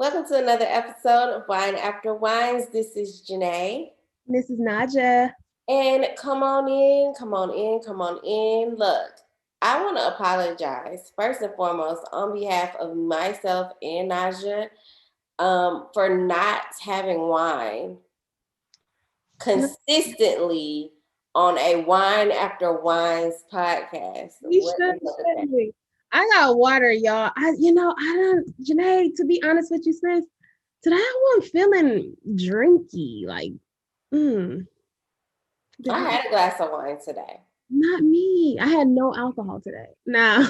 Welcome to another episode of Wine After Whines. This is Janay. This is Najah. And come on in, come on in, come on in. Look, I want to apologize first and foremost on behalf of myself and Najah for not having wine consistently on a Wine After Whines podcast. We What should, is up with that? shouldn't we? I got water, y'all. I don't, Janae, to be honest with you, sis, today I wasn't feeling drinky. I had a glass of wine today. Not me. I had no alcohol today. Now,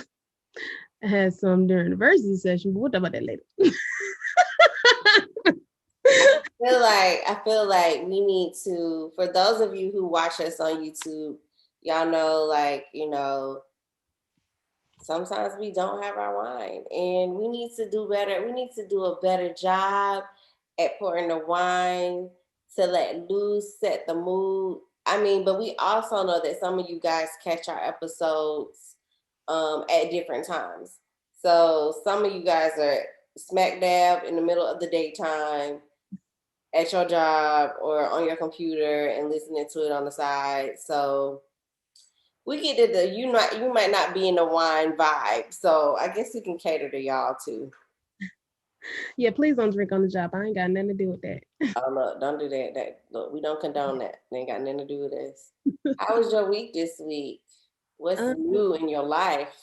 I had some during the Verzuz session, but we'll talk about that later. I feel like we need to, for those of you who watch us on YouTube, y'all know, sometimes we don't have our wine and we need to do better. We need to do a better job at pouring the wine to let loose, set the mood. But we also know that some of you guys catch our episodes at different times. So some of you guys are smack dab in the middle of the daytime at your job or on your computer and listening to it on the side. So we get that you might not be in the wine vibe. So I guess we can cater to y'all too. Yeah, please don't drink on the job. I ain't got nothing to do with that. Oh look, don't do that. Look, we don't condone that. It ain't got nothing to do with us. How was your week this week? What's new in your life?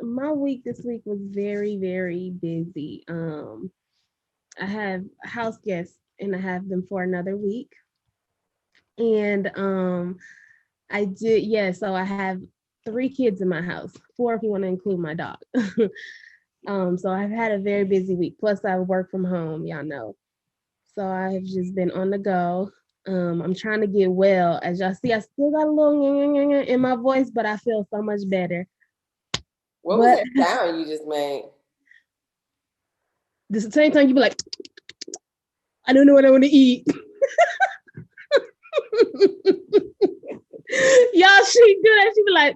My week this week was very, very busy. I have house guests and I have them for another week. And I did, yeah, so I have 3 kids in my house, 4 if you want to include my dog. So I've had a very busy week. Plus I work from home, y'all know. So I've just been on the go. I'm trying to get well. As y'all see, I still got a little in my voice, but I feel so much better. What was that sound you just made? The same time you be like, I don't know what I want to eat. Y'all, she do that. She be like,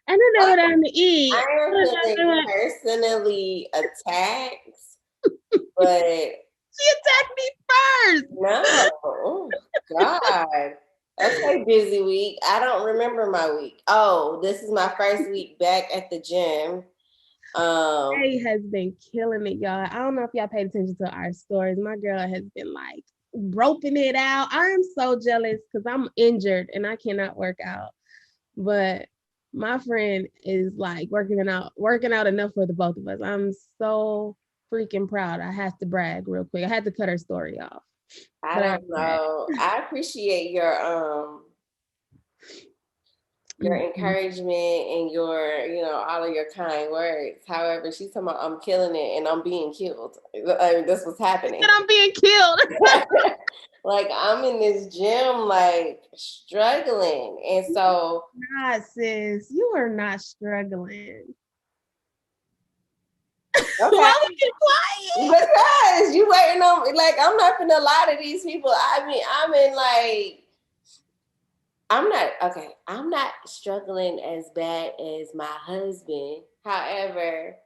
I don't know what I want to eat. I am feeling personally attacked, but she attacked me first. No, oh God. Okay, busy week. I don't remember my week. Oh, this is my first week back at the gym. Hey has been killing it, y'all. I don't know if y'all paid attention to our stories. My girl has been like roping it out. I'm so jealous because I'm injured and I cannot work out. But my friend is like working out enough for the both of us. I'm so freaking proud. I have to brag real quick. I had to cut her story off. I don't know. I appreciate your encouragement and all of your kind words. However, she's talking about I'm killing it and I'm being killed. This was happening. And I'm being killed. Like I'm in this gym, like struggling, and so. Nah, sis, you are not struggling. Okay. Why would you quiet? Because you waiting on, like, I'm not gonna lie to these people. I'm not struggling as bad as my husband. However,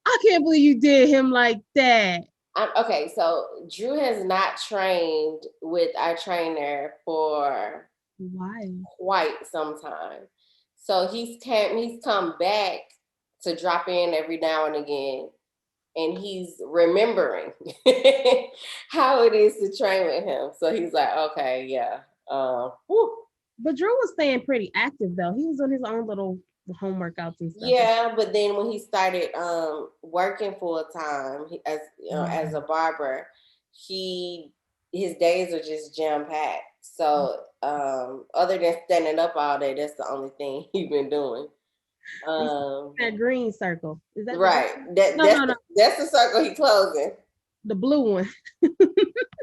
I can't believe you did him like that. Okay, so Drew has not trained with our trainer for quite some time. So he's come back to drop in every now and again. And he's remembering how it is to train with him. So he's like, okay, yeah. But Drew was staying pretty active though. He was on his own little home workouts and stuff. Yeah, but then when he started working full time as a barber, his days are just jam packed. So other than standing up all day, that's the only thing he's been doing. That green circle. Is that right? That's the circle he's closing. The blue one.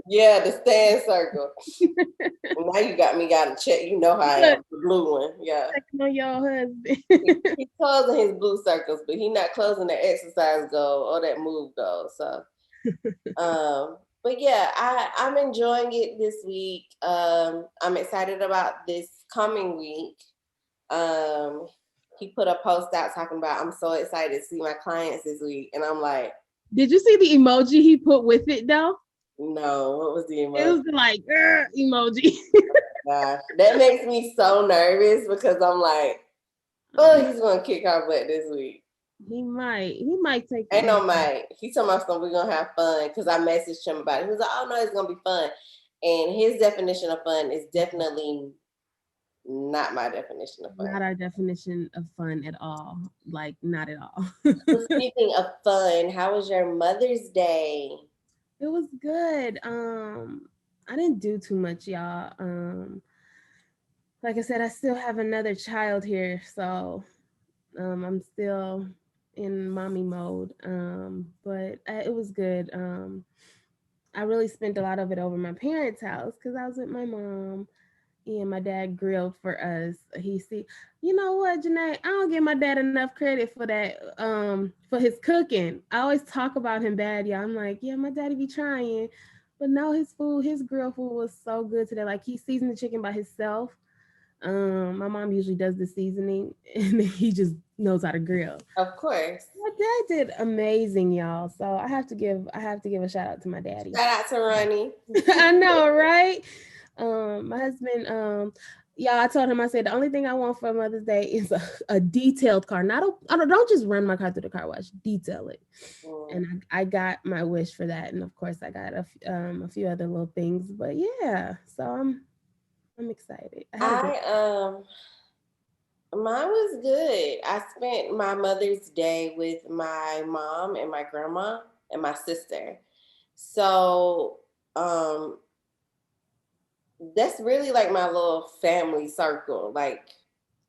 Yeah, the stand circle. Now you got to check. You know how I am. The blue one. Yeah. Checking on your husband. He's closing his blue circles, but he's not closing the exercise goal or that move goal. So, but yeah, I'm enjoying it this week. I'm excited about this coming week. He put a post out talking about I'm so excited to see my clients this week, and I'm like, Did you see the emoji he put with it though? No, what was the It emoji? was the like emoji. Gosh, that makes me so nervous because I'm like, oh, he's gonna kick our butt this week. He might. He might take Ain't it. no might. He told me something, we're gonna have fun because I messaged him about it. He was like, oh no, it's gonna be fun. And his definition of fun is definitely not my definition of fun. Not our definition of fun at all. Like not at all. So speaking of fun, how was your Mother's Day? It was good. I didn't do too much, y'all. Like I said, I still have another child here, so I'm still in mommy mode. But it was good. I really spent a lot of it over my parents' house because I was with my mom and my dad grilled for us. You know what, Janay? I don't give my dad enough credit for that. For his cooking, I always talk about him bad, y'all. I'm like, yeah, my daddy be trying, but no, his grill food was so good today. Like he seasoned the chicken by himself. My mom usually does the seasoning, and he just knows how to grill. Of course. My dad did amazing, y'all. So I have to give a shout out to my daddy. Shout out to Ronnie. I know, right? My husband, yeah, I told him, I said, the only thing I want for Mother's Day is a detailed car. Not a, I don't just run my car through the car wash, detail it. And I got my wish for that. And of course I got a few other little things, but yeah, so I'm excited. Mine was good. I spent my Mother's Day with my mom and my grandma and my sister. So um that's really like my little family circle. Like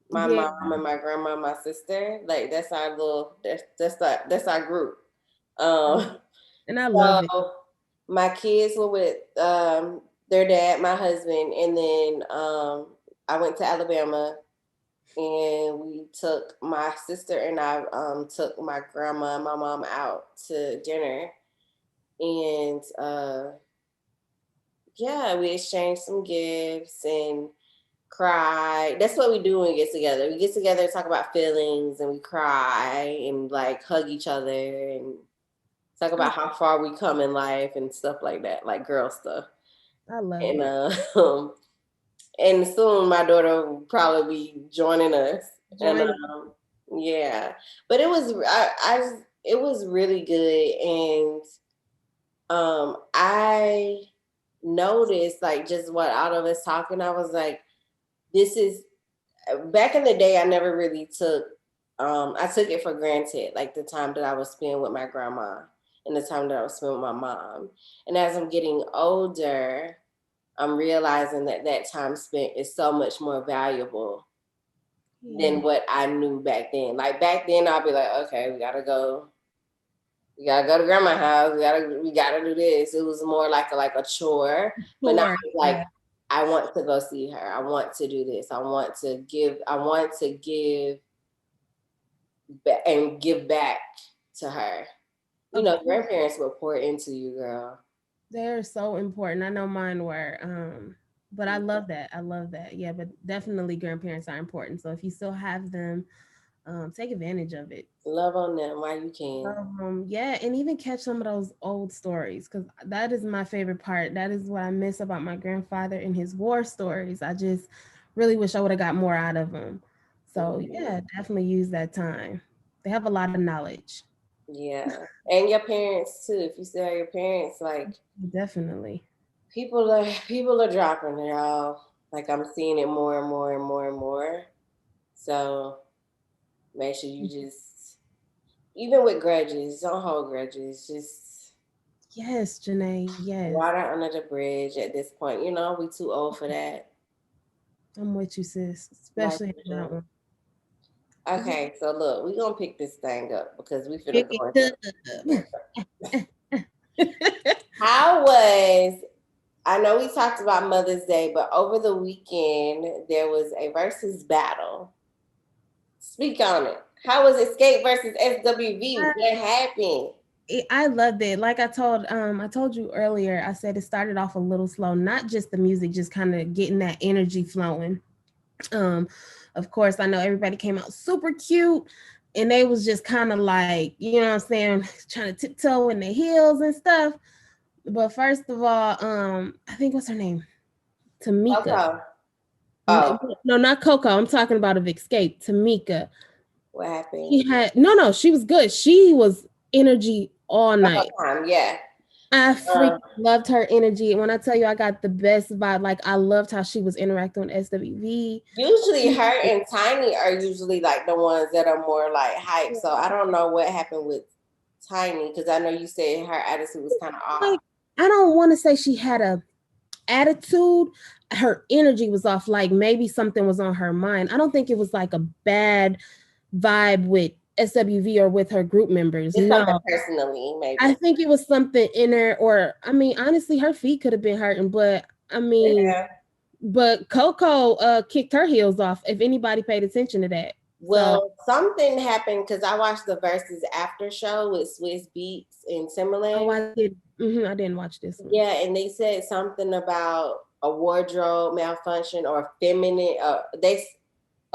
my Yeah, mom and my grandma and my sister. Like that's our little that's our group. Um and I love it. so my kids were with their dad, my husband, and then I went to Alabama and we took my sister and I took my grandma and my mom out to dinner, and yeah, we exchanged some gifts and cried. That's what we do when we get together. We get together, talk about feelings, and we cry and like hug each other and talk about how far we come in life and stuff like that, like girl stuff. I love And it. and soon my daughter will probably be joining us. And Join. yeah, but it was it was really good, and I noticed like just what out of us talking, I was like, this is back in the day. I never really took I took it for granted, like the time that I was spending with my grandma and the time that I was spending with my mom. And as I'm getting older, I'm realizing that that time spent is so much more valuable Yeah. than what I knew back then. Like back then, I'd be like, okay, we gotta go to grandma's house. We gotta do this. It was more like a chore, but now Sure. it's like I want to go see her. I want to do this. I want to give. I want to give and give back to her. You Of know, course. grandparents will pour into you, girl. They're so important. I know mine were. But I love that. I love that. Yeah, but definitely grandparents are important. So if you still have them, take advantage of it. Love on them while you can. Yeah, and even catch some of those old stories because that is my favorite part. That is what I miss about my grandfather and his war stories. I just really wish I would have got more out of them. So yeah, definitely use that time. They have a lot of knowledge. Yeah, and your parents too. If you still have your parents, like Definitely. people are dropping it all. Like I'm seeing it more and more and more and more. So make sure you just, even with grudges, don't hold grudges. Just Yes, Janay. Yes. water under the bridge at this point. You know, we too old for that. I'm with you, sis. Like, Especially in that one. okay, so look, we gonna pick this thing up because we finna Pick go it into up. how was, I know we talked about Mother's Day, but over the weekend there was a versus battle. Speak on it. How was Xscape versus SWV? What happened? I loved it. Like I told you earlier, I said it started off a little slow, not just the music, just kind of getting that energy flowing. Um, of course, I know everybody came out super cute. and they was just kind of like, you know what I'm saying, trying to tiptoe in their heels and stuff. But first of all, I think what's her name? Tamika. Okay. Oh, No, not Coco. I'm talking about of Xscape. Tamika. what happened? She had no, she was good. She was energy all night. Yeah. I Um, freaking loved her energy. When I tell you I got the best vibe, like I loved how she was interacting with SWV. Usually her and Tiny are usually like the ones that are more like hype. So I don't know what happened with Tiny, because I know you said her attitude was kind of off. Like, I don't want to say she had a attitude. Her energy was off. Like maybe something was on her mind. I don't think it was like a bad vibe with SWV or with her group members. It's something No, personally, I maybe. think it was something in her, or I mean, honestly, her feet could have been hurting, but I mean, Yeah. but Coco kicked her heels off. If anybody paid attention to that, so Well, something happened because I watched the Verzuz after show with Swiss Beats and oh, Timberland. I didn't watch this one. Yeah, and they said something about a wardrobe malfunction or feminine.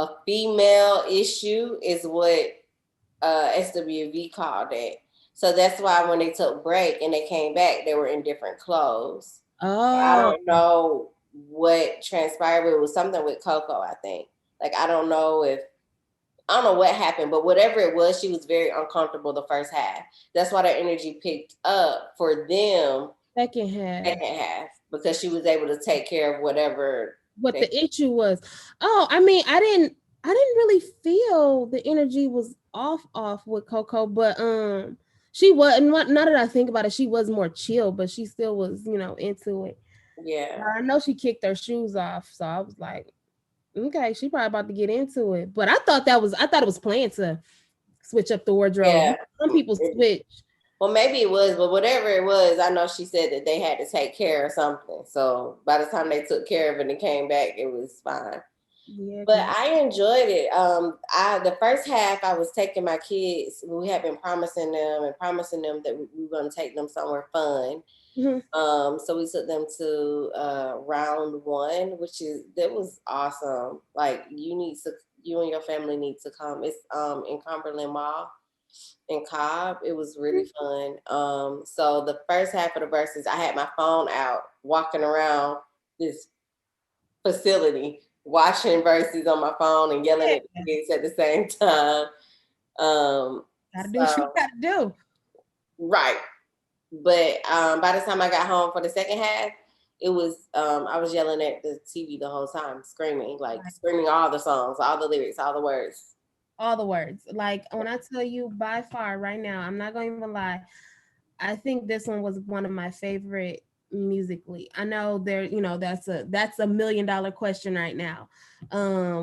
A female issue is what SWV called it. So that's why when they took break and they came back, they were in different clothes. I Oh, don't know what transpired, but it was something with Coco, I think. Like I don't know what happened, but whatever it was, she was very uncomfortable the first half. That's why the energy picked up for them second half. second half, because she was able to take care of whatever What they. the issue was? Oh, I mean, I didn't really feel the energy was off with Coco, but she wasn't. Now that I think about it, she was more chill, but she still was, into it. Yeah. I know she kicked her shoes off, so I was like, okay, she probably about to get into it. But I thought it was planned to switch up the wardrobe. Yeah. Some people switch. Well, maybe it was, but whatever it was, I know she said that they had to take care of something. So by the time they took care of it and came back, it was fine. Yeah, But because I enjoyed it. I the first half I was taking my kids. We had been promising them that we were going to take them somewhere fun. mhm. So we took them to round one, that was awesome. Like you and your family need to come. It's in Cumberland Mall in Cobb. It was really fun. So the first half of the verses, I had my phone out, walking around this facility, watching verses on my phone and yelling Yeah, at the kids at the same time. gotta do what you So gotta do. right, but by the time I got home for the second half, it was I was yelling at the TV the whole time, screaming all the songs, all the lyrics, all the words. All the words. Like when I tell you by far right now, I'm not gonna even lie. I think this one was one of my favorite musically. I know that's a $1 million question right now,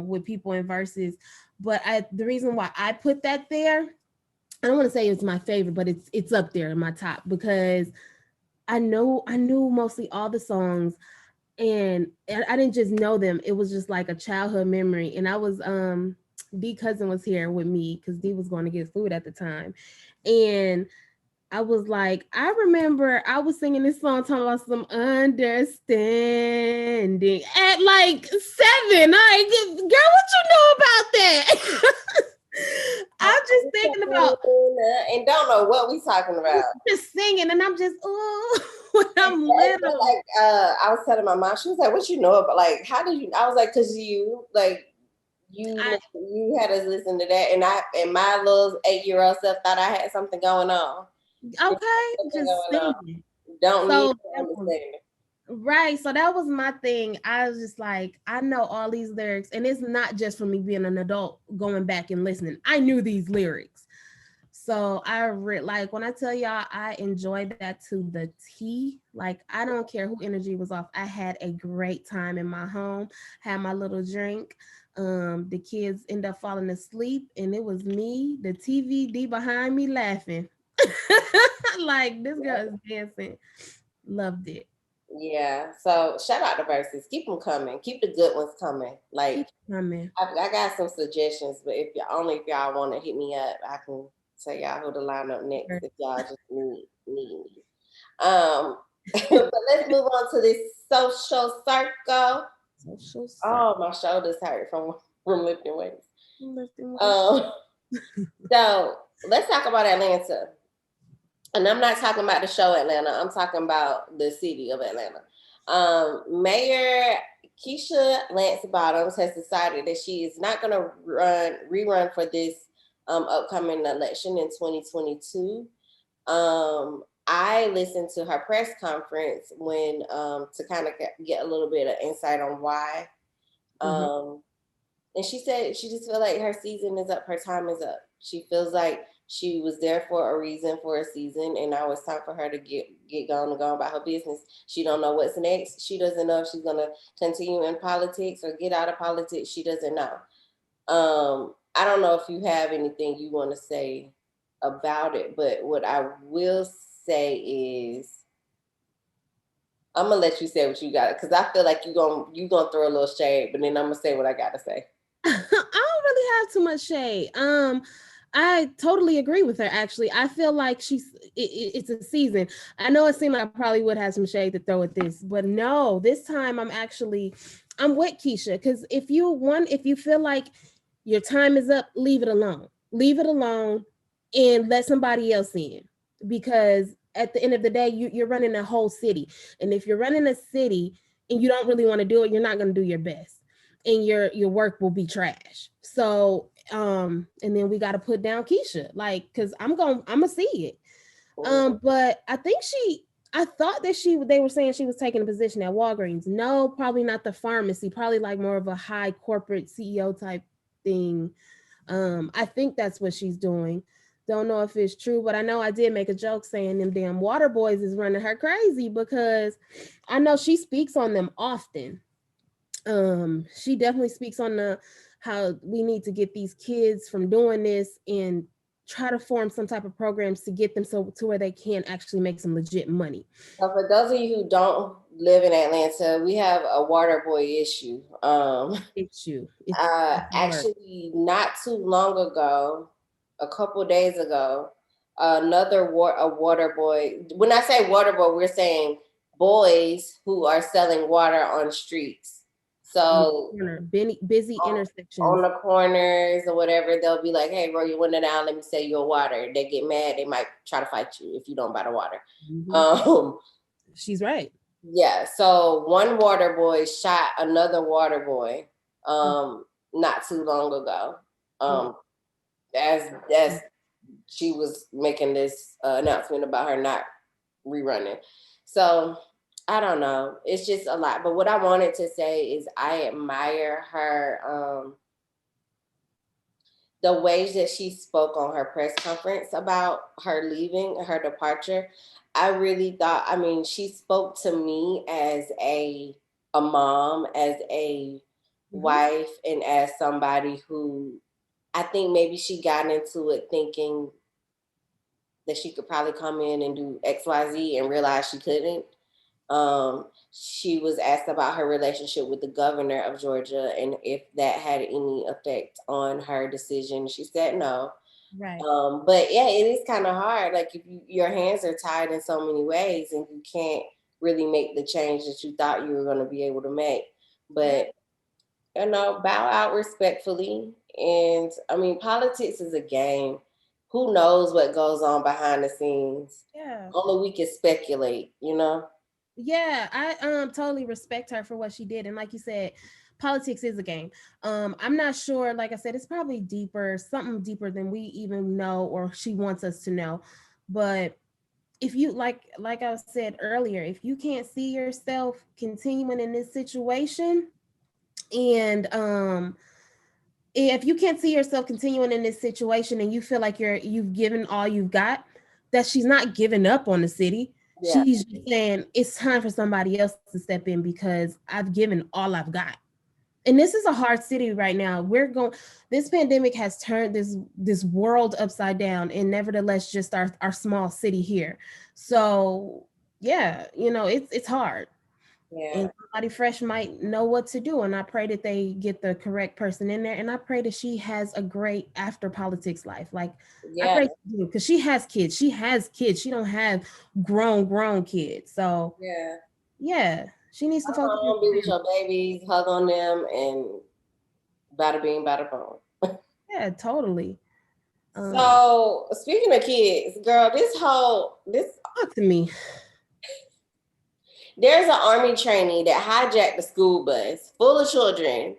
with people in verses. But the reason why I put that there, I don't want to say it's my favorite, but it's up there in my top because I knew mostly all the songs, and I didn't just know them. It was just like a childhood memory. And I was D cousin was here with me because D was going to get food at the time, and I was like, I remember I was singing this song talking about some understanding at like 7. Like, girl, what you know about that? I'm just thinking about And don't know what we talking about. just singing, and I'm just, oh, when I'm little. Like I was telling my mom, she was like, "What you know about? Like, how did you?" I was like, "Cause I you had us listen to that, and my little 8-year-old self thought I had something going on. okay, Something just going on. singing. Don't need So to understand it. right. So that was my thing. I was just like, I know all these lyrics, and it's not just for me being an adult going back and listening. I knew these lyrics. So like when I tell y'all I enjoyed that to the T. Like I don't care who energy was off. I had a great time in my home, had my little drink. The kids end up falling asleep, and it was me, the TVD behind me laughing. Like this girl is dancing. Loved it. Yeah. So shout out to verses. Keep them coming. Keep the good ones coming. Keep Like coming. I got some suggestions, but if y'all want to hit me up, I can tell y'all who to line up next if y'all just need me. But let's move on to this social circle. Social circle. Oh, my shoulders hurt from lifting weights. Lifting weights. Um, So let's talk about Atlanta. And I'm not talking about the show Atlanta. I'm talking about the city of Atlanta. Mayor Keisha Lance Bottoms has decided that she is not going to rerun for this upcoming election in 2022. I listened to her press conference when to kind of get a little bit of insight on why. Mhm. Um, and she said she just feel like her season is up, her time is up. She feels like she was there for a reason, for a season, and now it's time for her to get going and go about her business. She don't know what's next. She doesn't know if she's gonna continue in politics or get out of politics. She doesn't know. I don't know if you have anything you want to say about it, but what I will say is I'm gonna let you say what you got because I feel like you gonna throw a little shade, but then I'm gonna say what I gotta say. I don't really have too much shade. I totally agree with her. Actually, I feel like it's a season. I know it seemed like I probably would have some shade to throw at this, but no, this time I'm with Keisha because if you feel like your time is up, leave it alone. Leave it alone, and let somebody else in. Because at the end of the day, you're running a whole city, and if you're running a city and you don't really want to do it, you're not going to do your best and your work will be trash. So and then we got to put down Keisha, like, because I'm gonna see it. But I thought that they were saying she was taking a position at Walgreens. No, probably not the pharmacy, probably like more of a high corporate CEO type thing. I think that's what she's doing. Don't know if it's true, but I know I did make a joke saying them damn water boys is running her crazy because I know she speaks on them often. She definitely speaks on the how we need to get these kids from doing this and try to form some type of programs to get them so to where they can actually make some legit money. So for those of you who don't live in Atlanta, we have a water boy issue. It's hard. Actually, not too long ago, a couple days ago, a water boy. When I say water boy, we're saying boys who are selling water on streets. On the So corner, busy on intersections. the corners or whatever, they'll be like, "Hey, roll your window down. Let me sell you a water." They get mad. They might try to fight you if you don't buy the water. Mhm. Um, She's right. Yeah, so one water boy shot another water boy not too long ago. Mm, Um as she was making this announcement about her not rerunning. So I don't know. It's just a lot. But what I wanted to say is I admire her the ways that she spoke on her press conference about her leaving, her departure. I really thought, I mean, she spoke to me as a mom, as a mhm. wife, and as somebody who I think maybe she got into it thinking that she could probably come in and do XYZ and realize she couldn't. She was asked about her relationship with the governor of Georgia and if that had any effect on her decision. She said no. Right. But yeah, it is kind of hard. Like if your hands are tied in so many ways and you can't really make the change that you thought you were going to be able to make. Right. But bow out respectfully. And I mean, politics is a game. Who knows what goes on behind the scenes? Yeah. Only we can speculate. Yeah, I totally respect her for what she did. And like you said, politics is a game. I'm not sure, like I said, it's probably deeper, something deeper than we even know or she wants us to know. But if you like I said earlier, if you can't see yourself continuing in this situation and if you can't see yourself continuing in this situation and you feel like you've given all you've got, that she's not giving up on the city. Yeah, She's just saying it's time for somebody else to step in because I've given all I've got. And this is a hard city right now. This pandemic has turned this world upside down and nevertheless just our small city here. So yeah, it's hard yeah, and somebody fresh might know what to do. And I pray that they get the correct person in there. And I pray that she has a great after politics life. Like I yeah, pray she do because she has kids. She has kids. She don't have grown kids. So yeah. yeah, she needs to Come focus on home, be with family. your babies, hug on them, and bada bing, bada boom. Yeah, totally. So speaking of kids, girl, this Talk to me. there's an army trainee that hijacked the school bus full of children.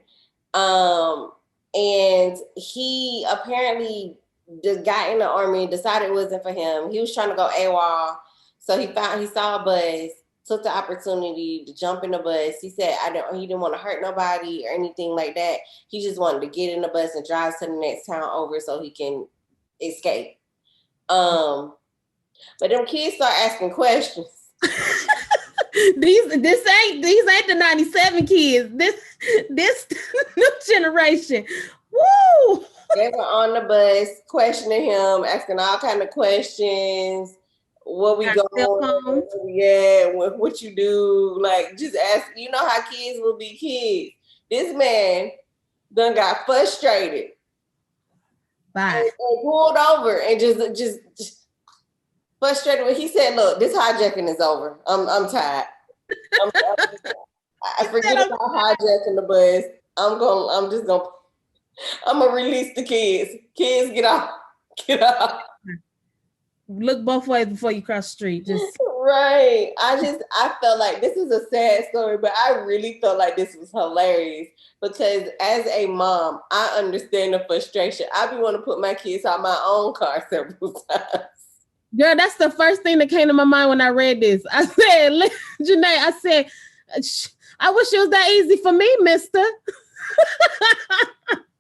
And he apparently just got in the army, decided it wasn't for him. He was trying to go AWOL. So he saw a bus, took the opportunity to jump in the bus. He said he didn't want to hurt nobody or anything like that. He just wanted to get in the bus and drive to the next town over so he can escape. But them kids start asking questions. These ain't the 97 kids. This new generation. Woo! They were on the bus questioning him, asking all kind of questions. What we going? Yeah, what you do? Like just ask. You know how kids will be kids. This man done got frustrated. Bye. And pulled over and just frustrated. He said, "Look, this hijacking is over. I'm tired. I forget about hijacking the bus. I'm gonna release the kids. Kids, get off. Get off. Look both ways before you cross the street. Just right. I felt like this is a sad story, but I really felt like this was hilarious because as a mom, I understand the frustration. I be want to put my kids out my own car several times. Girl, that's the first thing that came to my mind when I read this. I said, Janay, I said, I wish it was that easy for me, mister.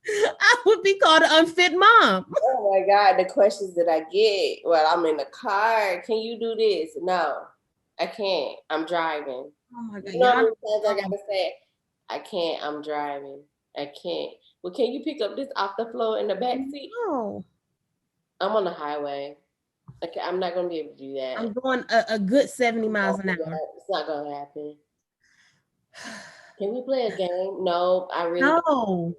I would be called an unfit mom. Oh my God, the questions that I get while I'm in the car. Can you do this? No, I can't. I'm driving. Oh my God. You know how many times I gotta say, I can't, I'm driving. I can't. Well, can you pick up this off the floor in the back seat? No. I'm on the highway. Okay, I'm not gonna be able to do that. I'm going a good 70 miles an hour. It's not gonna happen. Can we play a game? No, I really don't.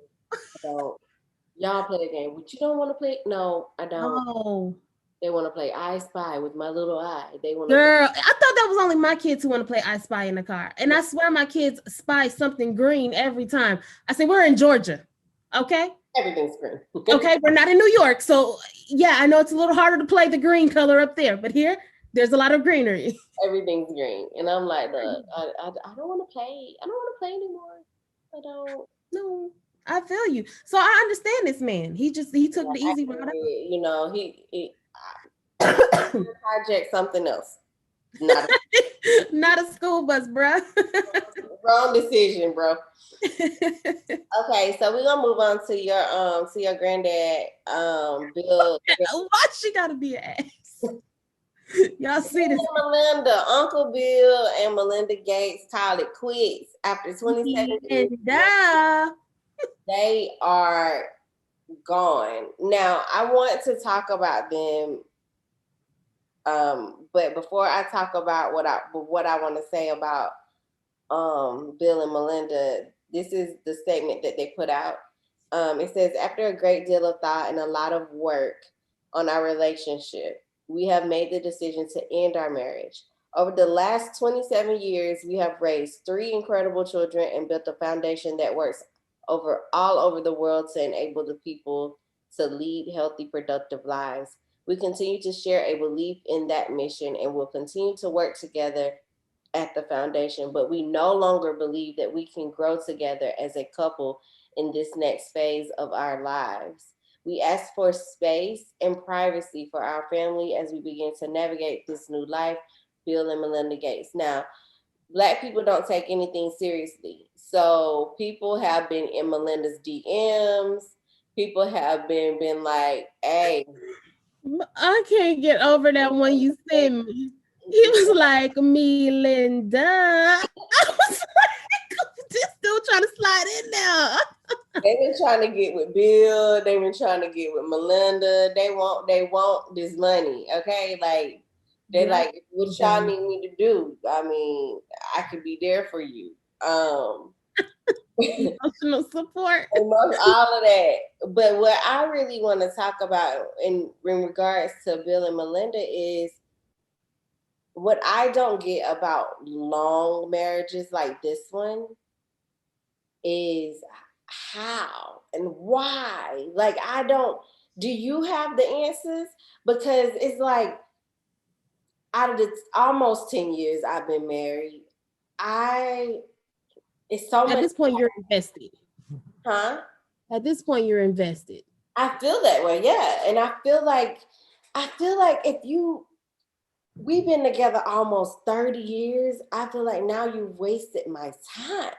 Y'all play a game, but you don't want to play. No, I don't. No. They want to play I Spy with my little eye. They want. Girl, I thought that was only my kids who want to play I Spy in the car, and I swear my kids spy something green every time. I say we're in Georgia, okay? Everything's green. Okay, we're not in New York, so yeah, I know it's a little harder to play the green color up there, but here there's a lot of greenery. Everything's green, and I'm like, look, I don't want to play. I don't want to play anymore. I don't. No, I feel you. So I understand this man. He took the easy route. You know, he hijacked something else. Not a school bus, bro. Wrong decision, bro. Okay, so we're gonna move on to your granddad, Bill. Why she gotta be an ass? Y'all see this? Melinda, Uncle Bill and Melinda Gates call it quits after 27 years. They are gone. Now, I want to talk about them. But before I talk about what I want to say about Bill and Melinda, this is the statement that they put out. It says, after a great deal of thought and a lot of work on our relationship, we have made the decision to end our marriage. Over the last 27 years, we have raised 3 incredible children and built a foundation that works all over the world to enable the people to lead healthy, productive lives. We continue to share a belief in that mission and will continue to work together at the foundation, but we no longer believe that we can grow together as a couple in this next phase of our lives. We ask for space and privacy for our family as we begin to navigate this new life. Bill and Melinda Gates. Now, Black people don't take anything seriously. So people have been in Melinda's DMs. People have been like, hey. I can't get over that one you sent me. He was like, Melinda. I was like, this dude trying to slide in there. They've been trying to get with Bill. They've been trying to get with Melinda. They want this money. Okay. Like, they like, what y'all need me to do? I mean, I could be there for you. Emotional support. All of that. But what I really want to talk about in regards to Bill and Melinda is what I don't get about long marriages like this one is how and why. Like, I don't, Do you have the answers? Because it's like out of the almost 10 years I've been married, I it's so At much. this point, you're invested. Huh? At this point, you're invested. I feel that way, yeah. And I feel like if you we've been together almost 30 years, I feel like now you've wasted my time.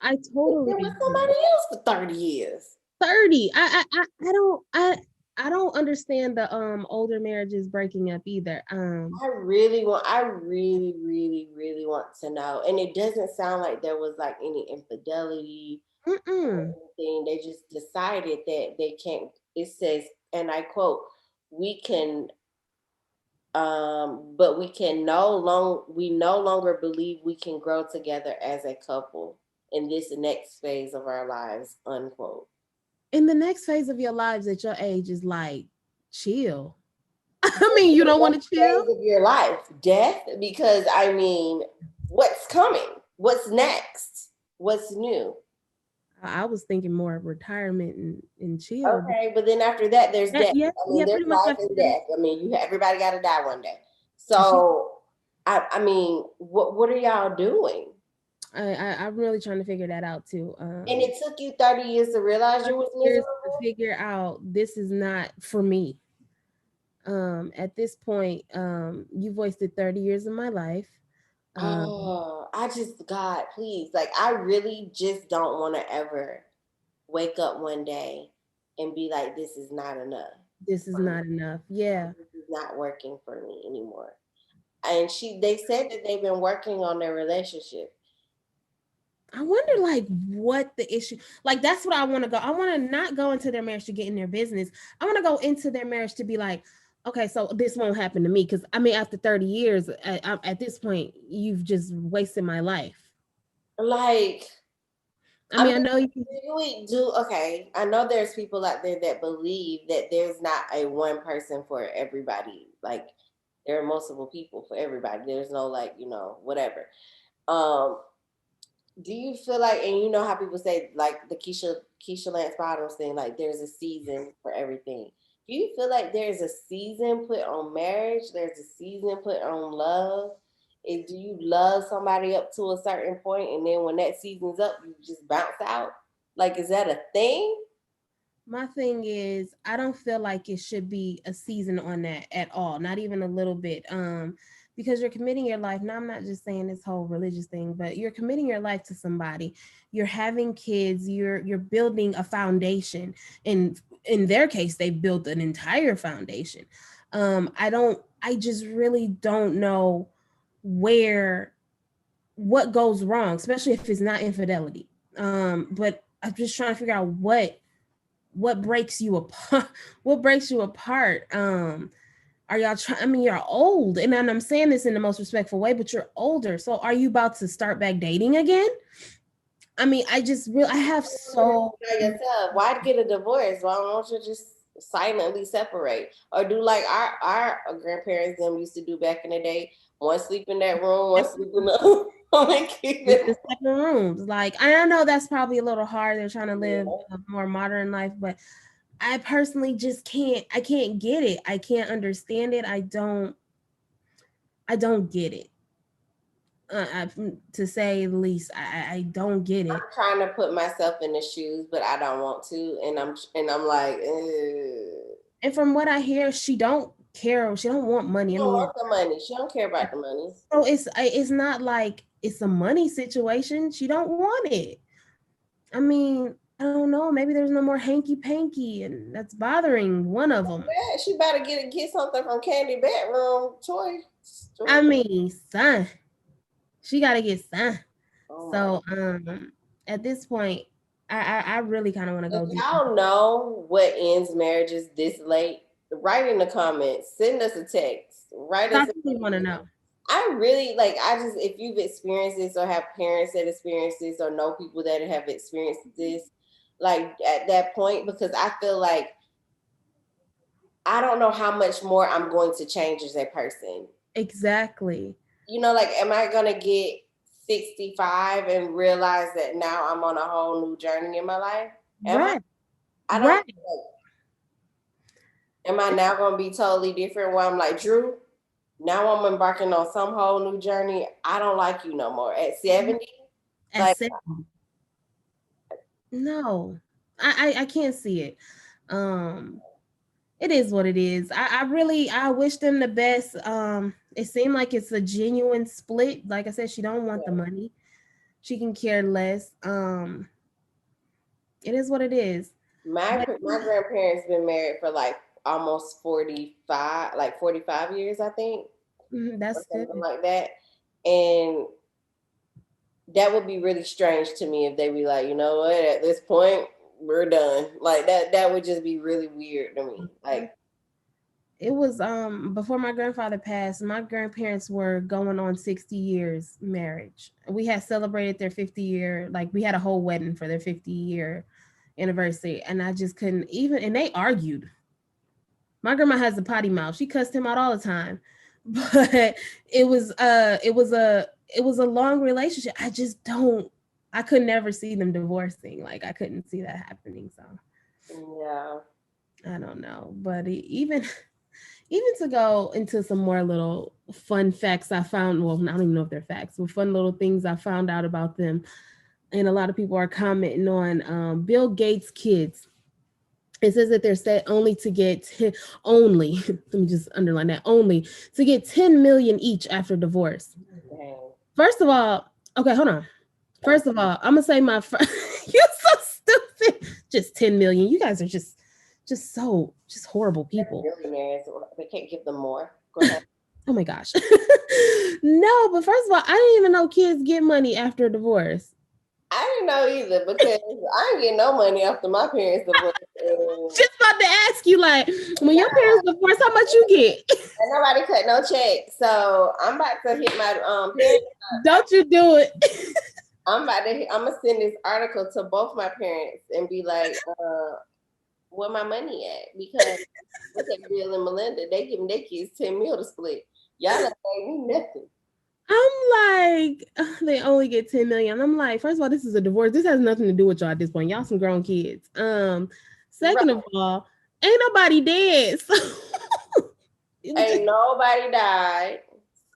I You've totally been with agree. somebody else for 30 years. 30. I don't understand the older marriages breaking up either. I really want to know. And it doesn't sound like there was like any infidelity or Mm-mm. anything. They just decided that they can't. It says, and I quote, we can but we no longer believe we can grow together as a couple in this next phase of our lives, unquote. In the next phase of your lives at your age is like chill. I mean, you don't want What to chill? phase of your life? Death? Because I mean, what's coming? What's next? What's new? I was thinking more of retirement and chill. But Okay, but then after that, there's death. yeah, I mean, yeah, there's pretty much life after and that. death. I mean, everybody got to die one day. She, So, I mean, what are y'all doing? I'm really trying to figure that out too. And it took you 30 years to realize you 30 was years to miserable. figure out this is not for me. At this point, you've wasted 30 years of my life. Oh, I just, God, please. Like, I really just don't want to ever wake up one day and be like, this is not enough This is for me. not enough. Yeah. This is not working for me anymore. And they said that they've been working on their relationship. I wonder like what the issue like that's what I want to go. I want to not go into their marriage to get in their business. I want to go into their marriage to be like, okay, so this won't happen to me because I mean after 30 years at this point you've just wasted my life. Like, I I mean mean, I know you can, we do, okay. I know there's people out there that believe that there's not a one person for everybody. Like, there are multiple people for everybody. There's no, like, whatever. Um, do you feel like, and you know how people say like the Keisha Lance Bottoms thing, like there's a season for everything. Do you feel like there's a season put on marriage? There's a season put on love? Do you love somebody up to a certain point, and then when that season's up, you just bounce out? Like, is that a thing? my thing is I don't feel like it should be a season on that at all, not even a little bit. Because you're committing your life. Now I'm not just saying this whole religious thing, but you're committing your life to somebody. You're having kids, you're building a foundation. And in their case, they built an entire foundation. I just really don't know where what goes wrong, especially if it's not infidelity. But I'm just trying to figure out what breaks you apart. What breaks you apart? Are y'all trying? I mean, you're old, and I'm saying this in the most respectful way, but you're older. So, are you about to start back dating again? I mean, I have so. By yourself. Why get a divorce? Why don't you just silently separate? Or do like our grandparents them used to do back in the day? One sleep in that room, one sleep in the other room, and keep With it. the separate rooms, like I know that's probably a little hard. They're trying to live Yeah. a more modern life, but I personally just can't. I can't get it. I can't understand it. I don't get it. To say the least, I don't get I'm it. trying to put myself in the shoes, but I don't want to, and I'm like, And from what I hear, she don't care. She don't want she money. I don't mean, want the money. She don't care about the money. so it's not like it's a money situation. She don't want it. I mean, I don't know. Maybe there's no more hanky panky, and that's bothering one of them. Yeah, she better get something from Candy Bedroom Toy I Store. mean, son, she got to get son. Oh my! So at this point, I really kind of want to If go deep. y'all know what ends marriages this late, write in the comments. Send us a text. Write I us. really want to know. I really like. I just if you've experienced this or have parents that experience this or know people that have experienced this, like at that point, because I feel like I don't know how much more I'm going to change as a person. Exactly. Like, am I gonna get 65 and realize that now I'm on a whole new journey in my life? Am I? Right. I don't. Right. Am I now gonna be totally different? Where I'm like, Drew, now I'm embarking on some whole new journey. I don't like you no more. At 70, At like 7. No, I can't see it. Um, it is what it is. I really I wish them the best. It seemed like it's a genuine split. Like I said, she don't want the money. She can care less. It is what it is. my But my grandparents been married for like almost 45, like 45 years, I think, or that's good. something like that. And that would be really strange to me if they be like, you know what, at this point, we're done. Like that would just be really weird to me. Like, It was before my grandfather passed. My grandparents were going on 60 years marriage. We had celebrated their 50-year, like we had a whole wedding for their 50-year anniversary, and I just couldn't even. And they argued. My grandma has a potty mouth. She cussed him out all the time, but it was a long relationship. I just don't. I could never see them divorcing. Like I couldn't see that happening. So yeah. I don't know. But even to go into some more little fun facts I found. Well, I don't even know if they're facts, but fun little things I found out about them. And a lot of people are commenting on Bill Gates' kids. It says that they're set only to get only let me just underline that, only to get 10 million each after divorce. Dang. First of all, okay, hold on. First of all, I'm gonna say you're so stupid. Just 10 million. You guys are just so just horrible people. Millionaires, they can't give them more. Go ahead. Oh my gosh. No, but first of all, I didn't even know kids get money after a divorce. I didn't know either because I ain't getting no money after my parents divorced. Just about to ask you, like, when your parents divorce, how much you get? And nobody cut no check. So I'm about to hit my parents. Don't you do it. I'm gonna send this article to both my parents and be like, where my money at? Because look at Bill and Melinda, they giving their kids 10 mil to split. Y'all not paying me nothing. I'm like, they only get 10 million. I'm like, first of all, this is a divorce. This has nothing to do with y'all at this point. Y'all some grown kids. Second Right. of all, ain't nobody dead. So Ain't nobody died.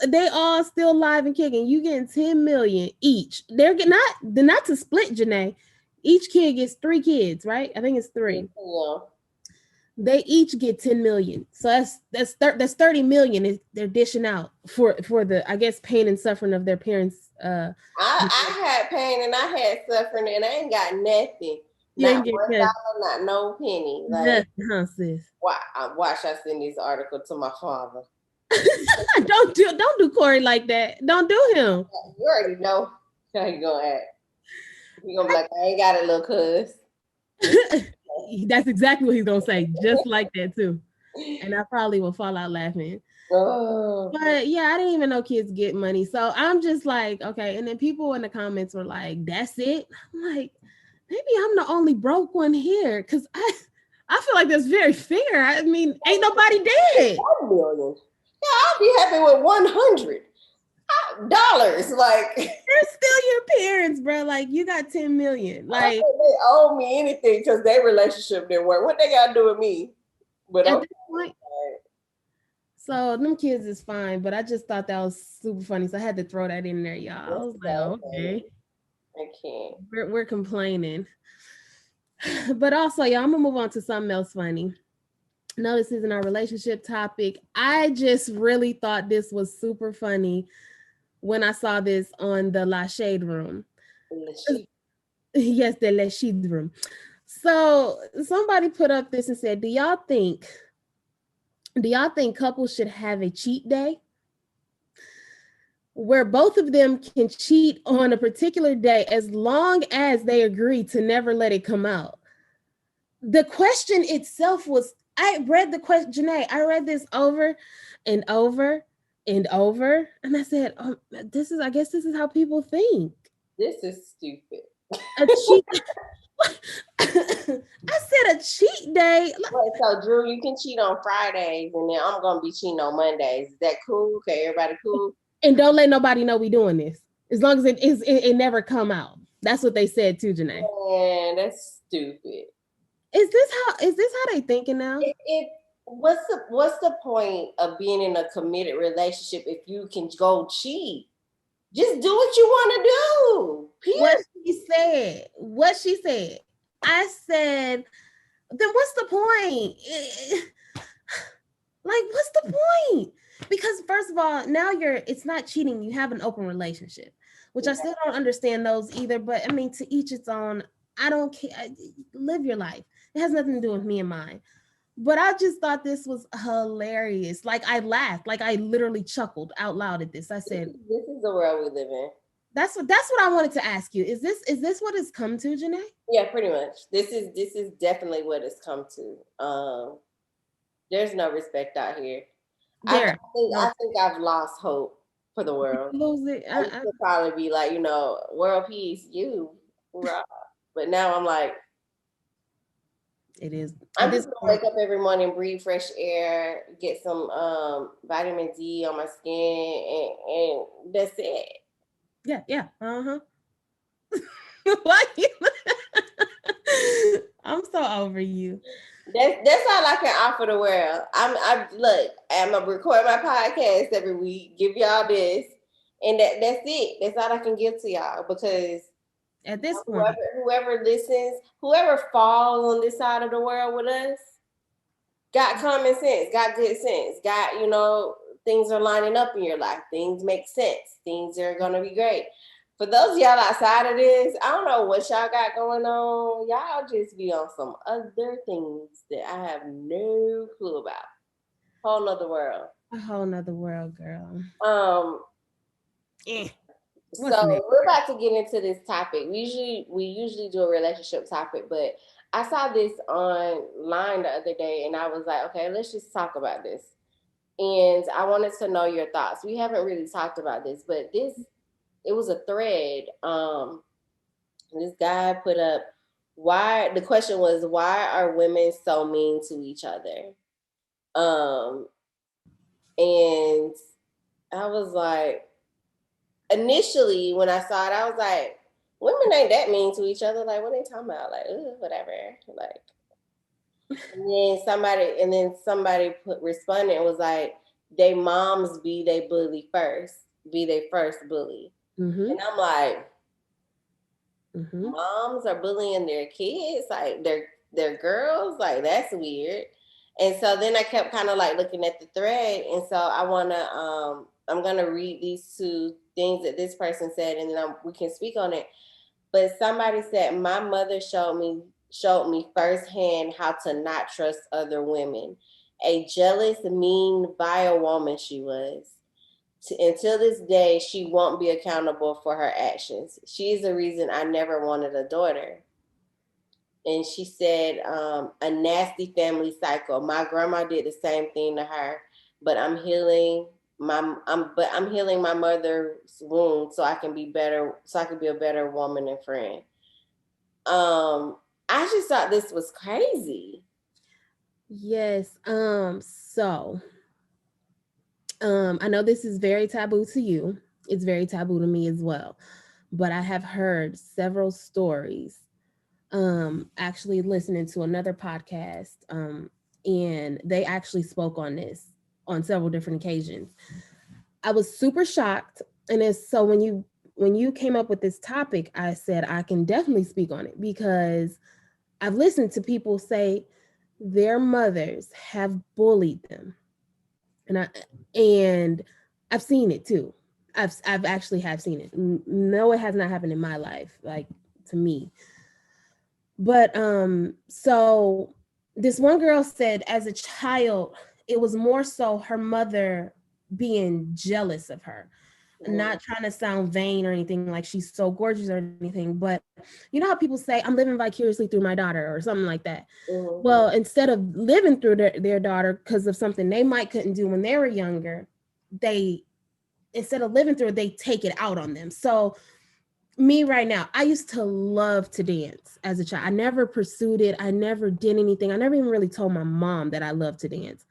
they all still alive and kicking. You getting 10 million each. They're not to split, Janay. Each kid gets 3 kids, right? I think it's 3. Yeah. They each get 10 million. So that's 30 million they're dishing out for the, I guess, pain and suffering of their parents. I had pain and I had suffering and I ain't got nothing. You Not ain't get $1, not no penny. Like, nothing, huh, sis? watch I send this article to my father. Don't do Corey like that. Don't do him. You already know how he gonna act. He gonna be like, I ain't got a little cuz. That's exactly what he's gonna say, just like that too. And I probably will fall out laughing. Oh. But yeah, I didn't even know kids get money. So I'm just like, okay. And then people in the comments were like, that's it. I'm like, maybe I'm the only broke one here. Cause I feel like that's very fair. I mean, ain't nobody dead. 1 million. Yeah, I'll be happy with $100. Like, They're still your parents, bro. Like, you got 10 million. Like, they owe me anything because their relationship didn't work. What they gotta do with me? But at okay. this point, so them kids is fine, but I just thought that was super funny. So I had to throw that in there, y'all. I was like, okay. I can't. We're complaining. But also, y'all, I'm gonna move on to something else funny. No, this isn't our relationship topic. I just really thought this was super funny when I saw this on the La Shade room. Yes, the La Shade room. So somebody put up this and said, do y'all think couples should have a cheat day where both of them can cheat on a particular day as long as they agree to never let it come out? The question itself was, I read the question, Janay, I read this over and over and over, and I said, I guess this is how people think. This is stupid. A cheat. I said a cheat day. Wait, so Drew, you can cheat on Fridays, and then I'm gonna be cheating on Mondays. Is that cool? Okay, everybody cool? And don't let nobody know we doing this. As long as it never come out. That's what they said too, Janay. Man, that's stupid. Is this how they thinking now? what's the point of being in a committed relationship if you can go cheat? Just do what you want to do. What Period. she said. I said, then what's the point? Like, what's the point? Because first of all, now it's not cheating. You have an open relationship, which I still don't understand those either. But I mean, to each its own. I don't care. Live your life. It has nothing to do with me and mine. But I just thought this was hilarious. Like, I laughed. Like, I literally chuckled out loud at this. I said, This is the world we live in. That's what I wanted to ask you. Is this what it's come to, Janay? Yeah, pretty much. This is definitely what it's come to. There's no respect out here. I think I've lost hope for the world. Lose it. I used to probably be like, world peace, raw. But now I'm like, it is. I'm just gonna wake up every morning, breathe fresh air, get some vitamin D on my skin, and that's it. Yeah. Why? I'm so over you. That's all I can offer the world. I'm gonna record my podcast every week, give y'all this, and that's it. That's all I can give to y'all, because at this point, whoever listens, whoever falls on this side of the world with us, got common sense, got good sense, got, things are lining up in your life. Things make sense. Things are gonna be great. For those of y'all outside of this, I don't know what y'all got going on. Y'all just be on some other things that I have no clue about. Whole nother world. A whole nother world, girl. So we're about to get into this topic. We usually do a relationship topic, but I saw this online the other day and I was like, okay, let's just talk about this. And I wanted to know your thoughts. We haven't really talked about this, but it was a thread. This guy put up, the question was, why are women so mean to each other? And I was like, initially when I saw it, I was like, women ain't that mean to each other. Like, what they talking about? Like, whatever. Like, and then somebody responded and was like, they moms be they bully first, be they first bully. And I'm like, moms are bullying their kids, like their girls, like that's weird. And so then I kept kind of like looking at the thread, and so I'm gonna read these two things that this person said, and then we can speak on it. But somebody said, my mother showed me firsthand how to not trust other women. A jealous, mean, vile woman she was. Until this day, she won't be accountable for her actions. She is the reason I never wanted a daughter. And she said, a nasty family cycle. My grandma did the same thing to her, but I'm healing my mother's wound so I can be a better woman and friend. I just thought this was crazy. Yes. I know this is very taboo to you. It's very taboo to me as well. But I have heard several stories. Actually listening to another podcast, and they actually spoke on this on several different occasions. I was super shocked. And so when you came up with this topic, I said I can definitely speak on it, because I've listened to people say their mothers have bullied them. And I've seen it too. I've actually have seen it. No, it has not happened in my life, like to me. But so this one girl said as a child, it was more so her mother being jealous of her. Not trying to sound vain or anything, like she's so gorgeous or anything, but you know how people say, I'm living vicariously through my daughter or something like that. Well, instead of living through their daughter because of something they might couldn't do when they were younger, instead of living through it, they take it out on them. So me right now, I used to love to dance as a child. I never pursued it. I never did anything. I never even really told my mom that I love to dance.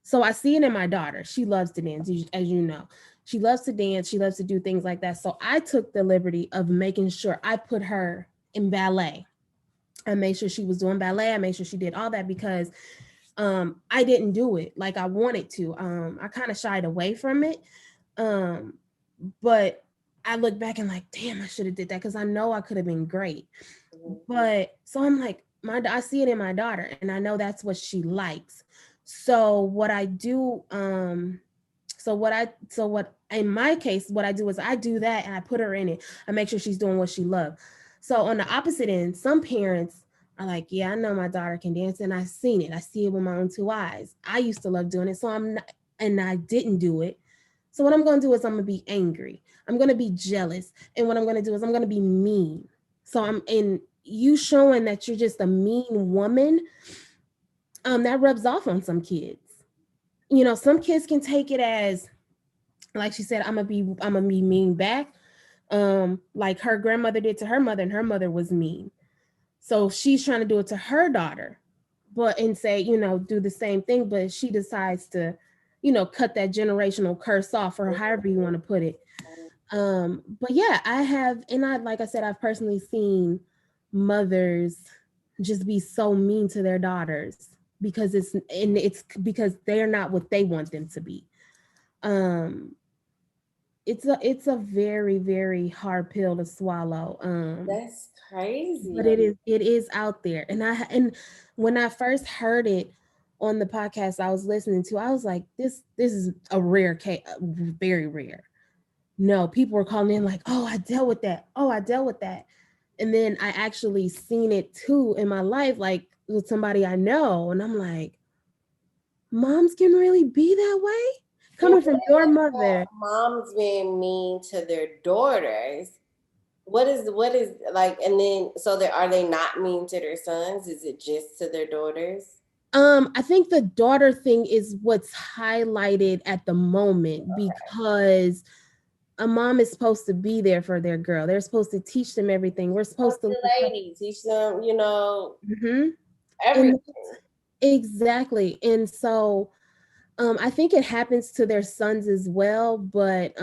So I see it in my daughter. She loves to dance, as you know. She loves to dance. She loves to do things like that. So I took the liberty of making sure I put her in ballet. I made sure she was doing ballet. I made sure she did all that, because I didn't do it like I wanted to. I kind of shied away from it. Um, but I look back and like, damn, I should have did that because I know I could have been great. Mhm. But so I'm like, I see it in my daughter, and I know that's what she likes. So what I do, so what in my case, what I do is I do that and I put her in it. I make sure she's doing what she loves. So on the opposite end, some parents are like, yeah, I know my daughter can dance, and I've seen it. I see it with my own two eyes. I used to love doing it, so I'm not, and I didn't do it. So what I'm going to do is I'm going to be angry. I'm going to be jealous, and what I'm going to do is I'm going to be mean. So I'm in you showing that you're just a mean woman. That rubs off on some kids. Some kids can take it as, like she said, I'm gonna be mean back. Like her grandmother did to her mother, and her mother was mean. So she's trying to do it to her daughter, but and say, do the same thing, but she decides to, cut that generational curse off, or however you want to put it. But yeah, I have, and I like I said, I've personally seen mothers just be so mean to their daughters it's because they're not what they want them to be. Um, it's a very, very hard pill to swallow. That's But crazy. it is out there, and when I first heard it on the podcast I was listening to, I was like, this is a rare case, very rare. No, people were calling in like, oh, I dealt with that. Oh, I dealt with that. And then I actually seen it too in my life, like with somebody I know, and I'm like, moms can really be that way, And coming from your mother. moms being mean to their daughters. What is like, and then so they are they not mean to their sons? Is it just to their daughters? I think the daughter thing is what's highlighted at the moment, because a mom is supposed to be there for their girl. They're supposed to teach them everything. We're Talk supposed to to look up. ladies, teach them, Mhm. And everything. exactly. And so I think it happens to their sons as well, but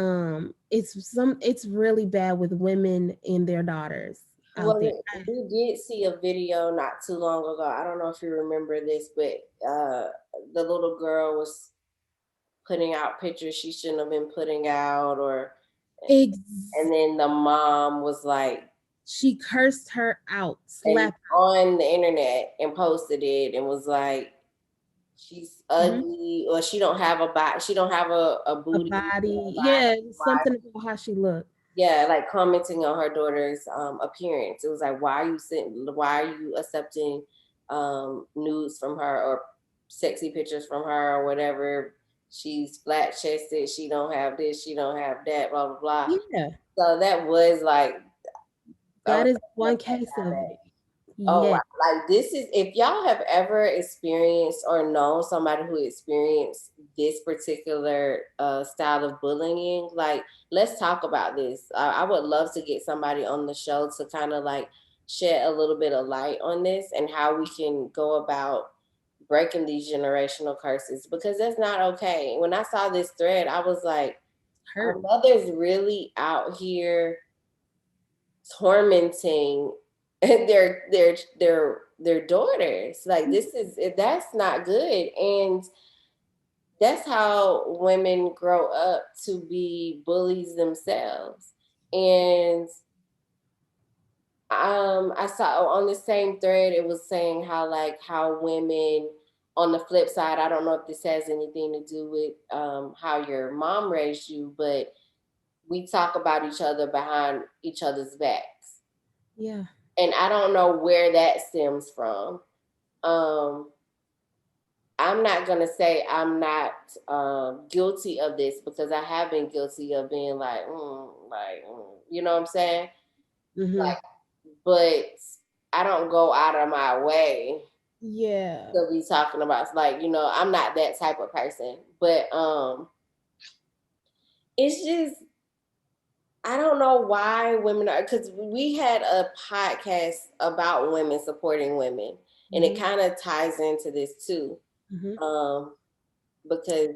it's really bad with women and their daughters out there. Well, we did see a video not too long ago. I don't know if you remember this, but the little girl was putting out pictures she shouldn't have been putting out, or Ex- and then the mom was like she cursed her out, and slapped on the internet and posted it and was like, she's her. Mhm. ugly, or she don't have a body, she don't have a A booty, body, a yeah, body. something about how she looked. Yeah, like commenting on her daughter's appearance. It was like, why are you accepting nudes from her, or sexy pictures from her, or whatever? She's flat chested, she don't have this, she don't have that, blah blah blah. Yeah, So that was like, I that was is like, one let case of that. it. Oh Yeah, wow. Like, this is, if y'all have ever experienced or known somebody who experienced this particular style of bullying, like, let's talk about this. I would love to get somebody on the show to kind of like shed a little bit of light on this and how we can go about breaking these generational curses, because that's not okay. When I saw this thread, I was like, our hurt. mothers really out here tormenting their daughters. Like, this is, that's not good. And that's how women grow up to be bullies themselves. And I saw on the same thread, it was saying how, like, how women, on the flip side, I don't know if this has anything to do with how your mom raised you, but we talk about each other behind each other's backs. Yeah, And I don't know where that stems from. Um, I'm not gonna say I'm not guilty of this, because I have been guilty of being like, you know what I'm saying? hmm, Like, but I don't go out of my way yeah, to be talking about, like, I'm not that type of person. But it's just, I don't know why women are, because we had a podcast about women supporting women, and it hmm, kind of ties into this too. hmm. Um, because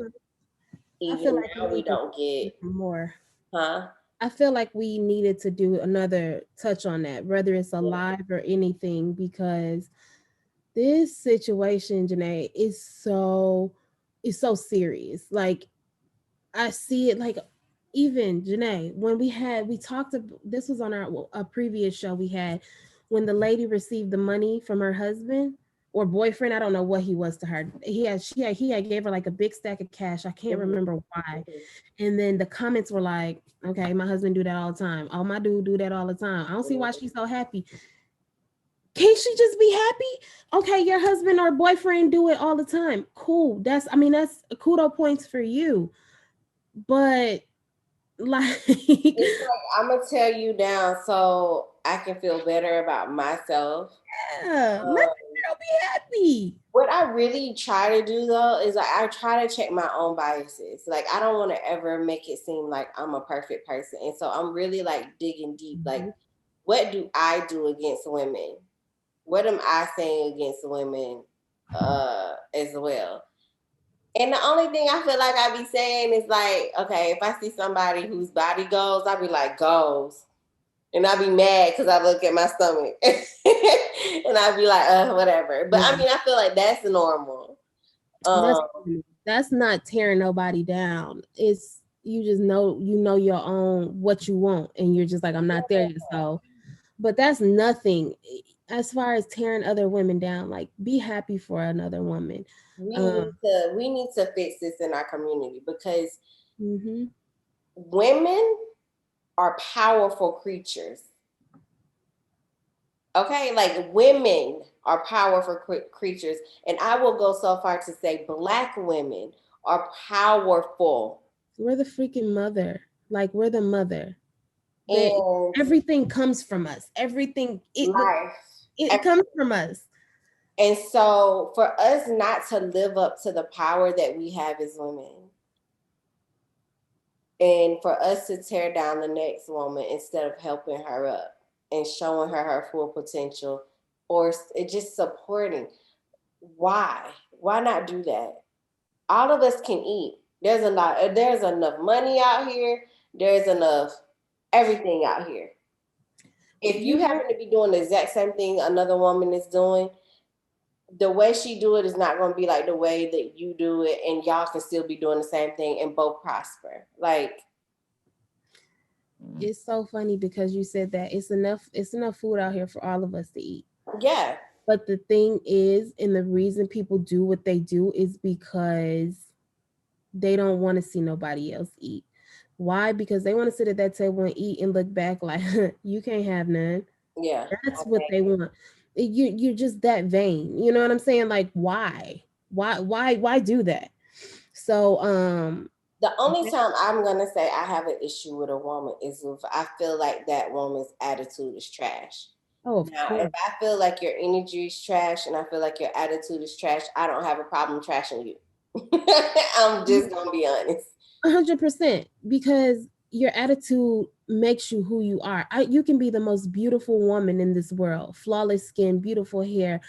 I feel even like we now we need to don't get, do more. huh? I feel like we needed to do another touch on that, whether it's a Yeah. live or anything, because This situation, Janay, is so serious. Like I see it like even Janay, when we talked this was on our a previous show we had when the lady received the money from her husband or boyfriend. I don't know what he was to her. He had gave her like a big stack of cash. I can't Mhm, remember why. mhm, And then the comments were like, okay, my husband do that all the time. Oh, my dude do that all the time. I don't see why mhm. she's so happy. Can't she just be happy? Okay, your husband or boyfriend do it all the time. Cool. That's kudo points for you. But like It's like I'm gonna tear you down so I can feel better about myself. yeah, let Um, the girl be happy. what I really try to do though is like I try to check my own biases. Like I don't want to ever make it seem like I'm a perfect person, and so I'm really like digging deep. Like, Mhm. what do I do against women? What am I saying against women as well? And the only thing I feel like I be saying is like, okay, if I see somebody whose body goes, I be like, goes. And I be mad because I look at my stomach. And I be like, whatever. But I Yeah. mean, I feel like that's normal. That's Um, that's not tearing nobody down. It's you just know you know your own what you want and you're just like I'm not there yet. So but that's nothing as far as tearing other women down. Like be happy for another woman. Um we need to fix this in our community because mhm. women are powerful creatures. Okay, like women are powerful creatures, and I will go so far to say black women are powerful. We're the freaking mother. Like we're the mother. That And everything comes from us. Everything life. it comes from us. And so for us not to live up to the power that we have as women, and for us to tear down the next woman instead of helping her up and showing her her full potential or it just supporting, why not do that? All of us can eat. There's enough money out here. There's enough everything out here. If you You know, happen to be doing the exact same thing another woman is doing, the way she do it is not going to be like the way that you do it, and y'all can still be doing the same thing and both prosper. Like, it's so funny because you said that it's enough food out here for all of us to eat. yeah, But the thing is, and the reason people do what they do is because they don't want to see nobody else eat. Why? Because they want to sit at that table and eat and look back like you can't have none. yeah. That's what they want. You're just that vain. You know what I'm saying? Like why? Why do that? So The only time I'm gonna say I have an issue with a woman is if I feel like that woman's attitude is trash. oh of Now, if course. I feel like your energy is trash and I feel like your attitude is trash, I don't have a problem trashing you. I'm just gonna be honest. 100% because your attitude makes you who you are. You can be the most beautiful woman in this world, flawless skin, beautiful hair,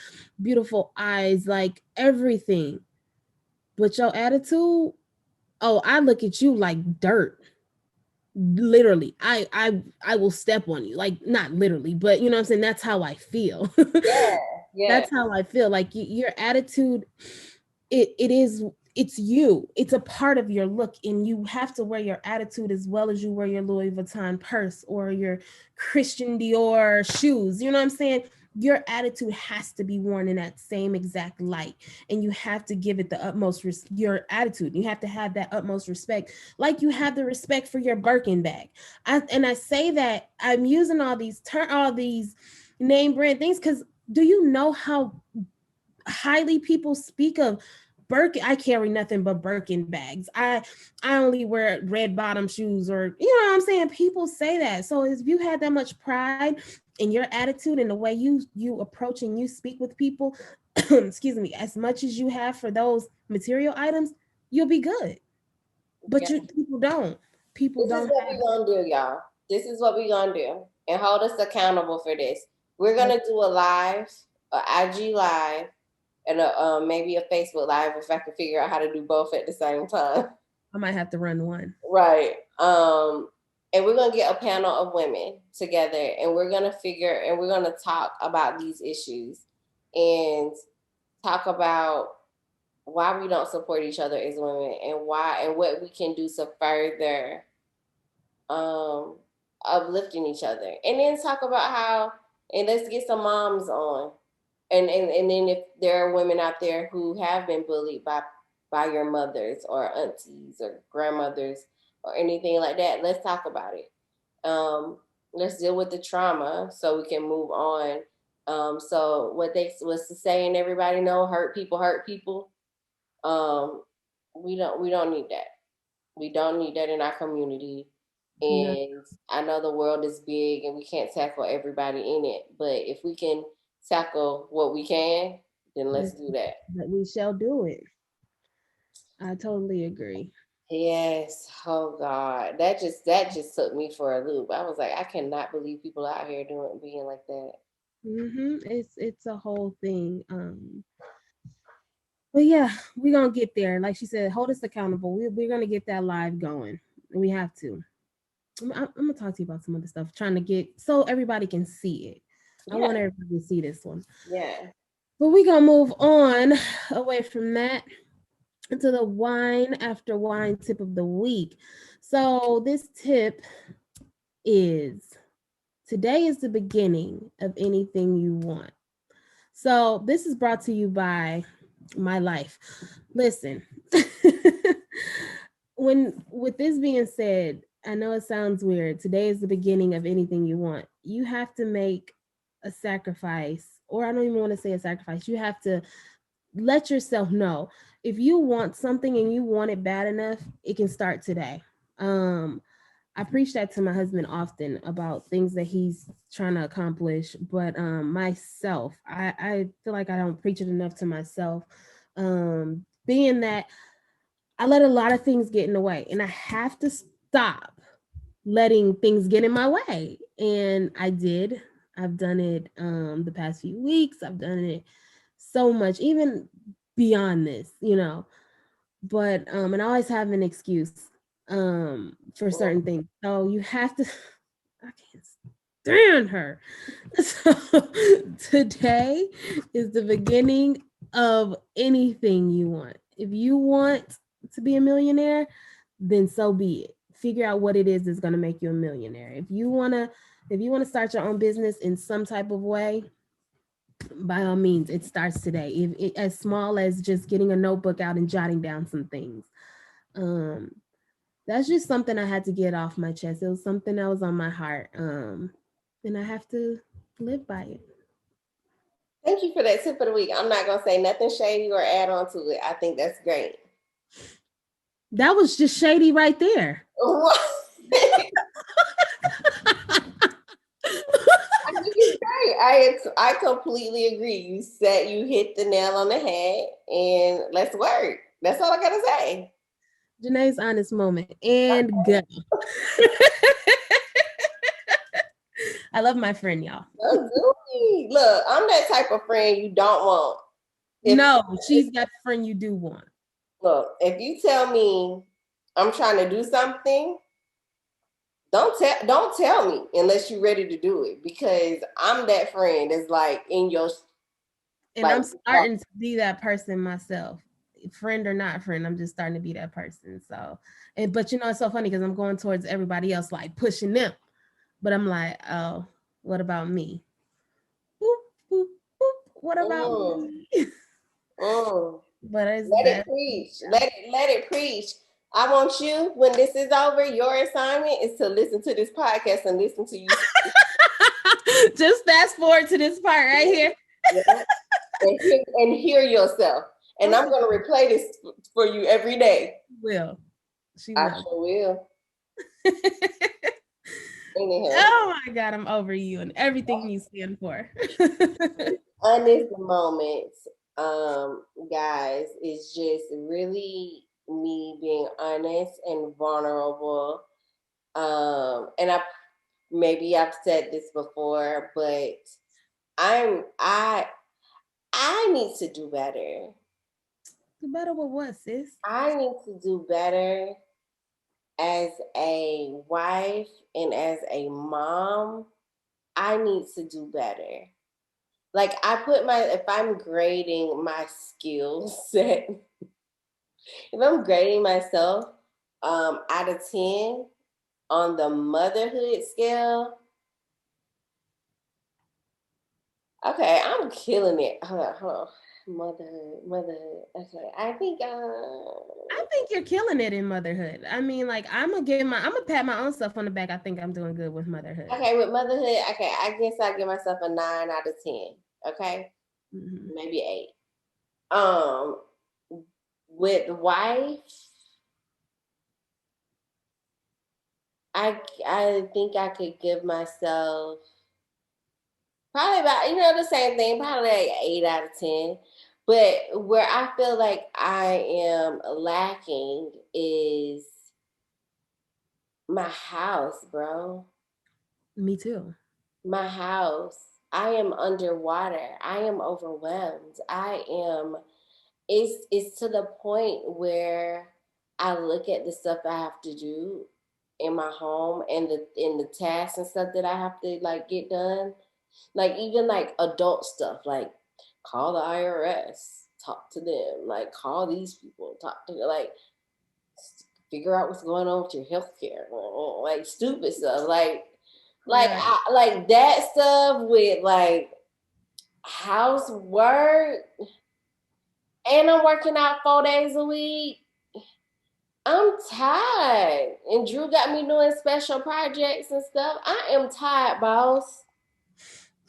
beautiful eyes, like everything. But your attitude, oh, I look at you like dirt. Literally, I will step on you, like not literally, but you know what I'm saying. That's how I feel. Yeah, yeah, That's how I feel. Like your attitude, it is it's you. It's a part of your look, and you have to wear your attitude as well as you wear your Louis Vuitton purse or your Christian Dior shoes. You know what I'm saying? Your attitude has to be worn in that same exact light, and you have to give it the utmost your attitude. You have to have that utmost respect, like you have the respect for your Birkin bag. I say that I'm using all these name brand things because do you know how highly people speak of Birkin? I carry nothing but Birkin bags. I only wear red bottom shoes, or you know what I'm saying. People say that. So if you had that much pride in your attitude and the way you approach and you speak with people, excuse me, as much as you have for those material items, you'll be good. But yeah. you people don't. People This is don't what have we're gonna do, y'all. This is what we're gonna do, and hold us accountable for this. We're gonna do a live, a IG live, and maybe a Facebook live if I can figure out how to do both at the same time. I might have to run one. Right. And we're gonna get a panel of women together, and we're gonna talk about these issues, and talk about why we don't support each other as women and why and what we can do to further um uplifting each other. And then talk about how and let's get some moms on. And then if there are women out there who have been bullied by your mothers or aunties or grandmothers or anything like that, let's talk about it. Um, let's deal with the trauma so we can move on. So what they was to say, and everybody know, hurt people hurt people. Um, we don't need that. We don't need that in our community. No, And I know the world is big and we can't tackle everybody in it, but if we can tackle what we can, then let's let's, do that. but we shall do it. I totally agree. Yes. Oh God. That just took me for a loop. I was like, I cannot believe people out here doing being like that. It's a whole thing. But yeah, we're gonna get there. Like she said, hold us accountable. We're gonna get that live going. We have to. I'm gonna talk to you about some other stuff, trying to get so everybody can see it. I want Yeah. everybody to see this one. Yeah. But we're gonna move on away from that to the wine after wine tip of the week. So this tip is today is the beginning of anything you want. So this is brought to you by my life. Listen, when with this being said, I know it sounds weird. Today is the beginning of anything you want. You have to make a sacrifice, or I don't even want to say a sacrifice. You have to let yourself know if you want something and you want it bad enough, it can start today. Um, I preach that to my husband often about things that he's trying to accomplish, but myself, I feel like I don't preach it enough to myself. Being that I let a lot of things get in the way, and I have to stop letting things get in my way. And I did. I've done it the past few weeks. I've done it so much, even beyond this, But and I always have an excuse for certain Mm. things. So you have to I can't stand her. So today is the beginning of anything you want. If you want to be a millionaire, then so be it. Figure out what it is that's going to make you a millionaire. If you want to start your own business in some type of way, by all means, it starts today. If it, as small as just getting a notebook out and jotting down some things. Um, that's just something I had to get off my chest. It was something that was on my heart. And I have to live by it. Thank you for that tip of the week. I'm not gonna say nothing shady or add on to it. I think that's great. That was just shady right there. I think it's great. I completely agree. You hit the nail on the head, and let's work. That's all I gotta say. Janae's honest moment and go. I love my friend, y'all. Oh, Gooey. Look, I'm that type of friend you don't want. If No, she's that friend you do want. look, if you tell me I'm trying to do something, don't tell me unless you're ready to do it because I'm that friend that's like in your And like. I'm starting to be that person myself. Friend or not friend, I'm just starting to be that person. So, and but it's so funny because I'm going towards everybody else, like pushing them. But I'm like, oh, what about me? Boop, boop, boop. What about Mm, me? mm. But it's Let it that. preach. Let it preach. I want you when this is over. Your assignment is to listen to this podcast and listen to you. Just fast forward to this part right here. Yeah, and hear yourself. And I'm Okay, gonna replay this for you every day. will she I will? sure will. Anyhow, Oh my god, I'm over you and everything you stand for. honest moments, guys, is just really me being honest and vulnerable. And maybe I've said this before, but I'm I need to do better. Do better with what, sis? I need to do better as a wife and as a mom. I need to do better. like if I'm grading my skill set, if I'm grading myself out of 10 on the motherhood scale, okay, I'm killing it. Hold on. Motherhood. Okay, I think. I think you're killing it in motherhood. I mean, like I'm gonna pat my own stuff on the back. I think I'm doing good with motherhood. Okay, with motherhood, okay, I guess I give myself a 9 out of 10. Okay, Mm-hmm. maybe 8. Um, with wife, I think I could give myself probably about the same thing, probably like 8 out of 10. But where I feel like I am lacking is my house, bro. Me too. My house. I am underwater. I am overwhelmed. I am it's to the point where I look at the stuff I have to do in my home and the tasks and stuff that I have to like get done. Like even like adult stuff, like call the IRS, talk to them, like call these people, talk to like figure out what's going on with your health care, like stupid stuff, Right. like that stuff with like housework, and I'm working out 4 days a week. I'm tired. And Drew got me doing special projects and stuff. I am tired, boss.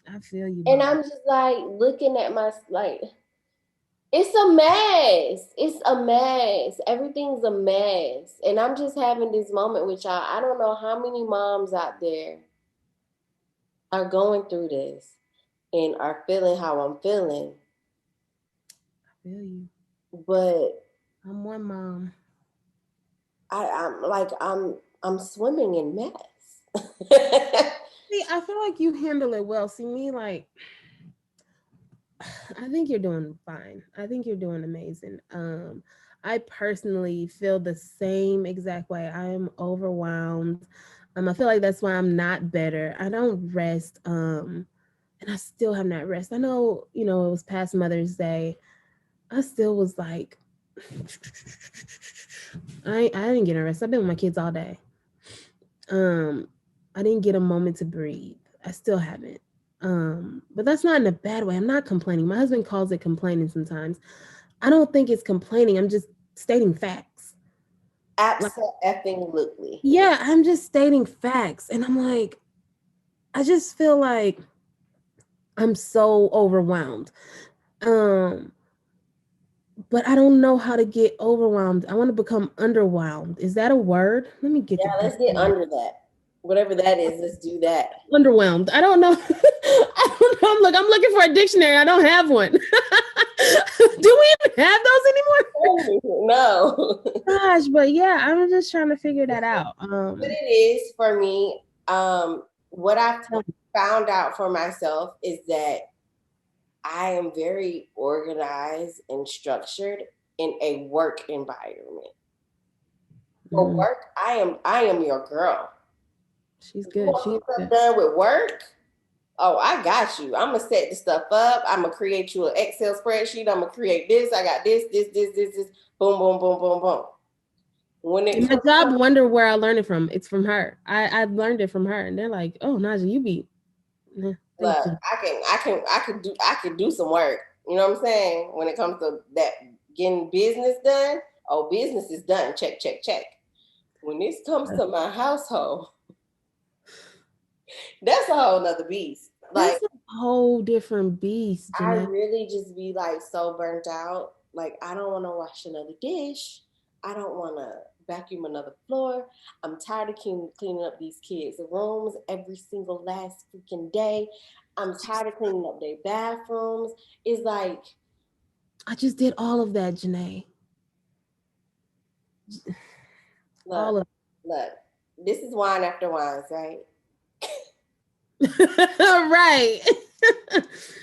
I feel you, And boss. I'm just like looking at my like it's a mess. It's a mess. Everything's a mess. And I'm just having this moment with y'all. I don't know how many moms out there are going through this and are feeling how I'm feeling. I feel you. But I'm one mom. I'm swimming in mess. See, I feel like you handle it well. See me like I think you're doing fine. I think you're doing amazing. I personally feel the same exact way. I am overwhelmed. I feel like that's why I'm not better. I don't rest. And I still have not rest. I know, it was past Mother's Day. I still was like, I didn't get a rest. I've been with my kids all day. Um, I didn't get a moment to breathe. I still haven't. But that's not in a bad way. I'm not complaining. My husband calls it complaining sometimes. I don't think it's complaining. I'm just stating facts. Like, Absolutely. yeah, I'm just stating facts. And I'm like, I just feel like I'm so overwhelmed. Um, but I don't know how to get overwhelmed. I want to become underwhelmed. Is that a word? Let me get Yeah, the let's get dictionary. under that. Whatever that is, let's do that. Underwhelmed. I don't know. I don't know. I'm looking for a dictionary. I don't have one. Do we even have those anymore? No. Gosh, but yeah, I'm just trying to figure that out. What it is for me, what I found out for myself is that I am very organized and structured in a work environment. For Mm, work, I am your girl. she's If you good. want some She's stuff good. done with work, oh, I got you. I'm gonna set the stuff up. I'm gonna create you an Excel spreadsheet. I'm gonna create this. I got this. Boom, boom, boom, boom, boom. When it And my comes to job wonder where I learned it from. It's from her. I learned it from her, and they're like, "Oh, Najah, you be." Thank look, you. I can do some work. You know what I'm saying? When it comes to that getting business done, oh, business is done. Check, check, check. When this comes to my household, that's a whole nother beast. Like That's a whole different beast, I Janay. really just be like so burnt out. Like I don't want to wash another dish. I don't want to vacuum another floor. I'm tired of cleaning up these kids' rooms every single last freaking day. I'm tired of cleaning up their bathrooms. It's like, I just did all of that, Janay. look, All of look, this is Wine After Whines, right? right.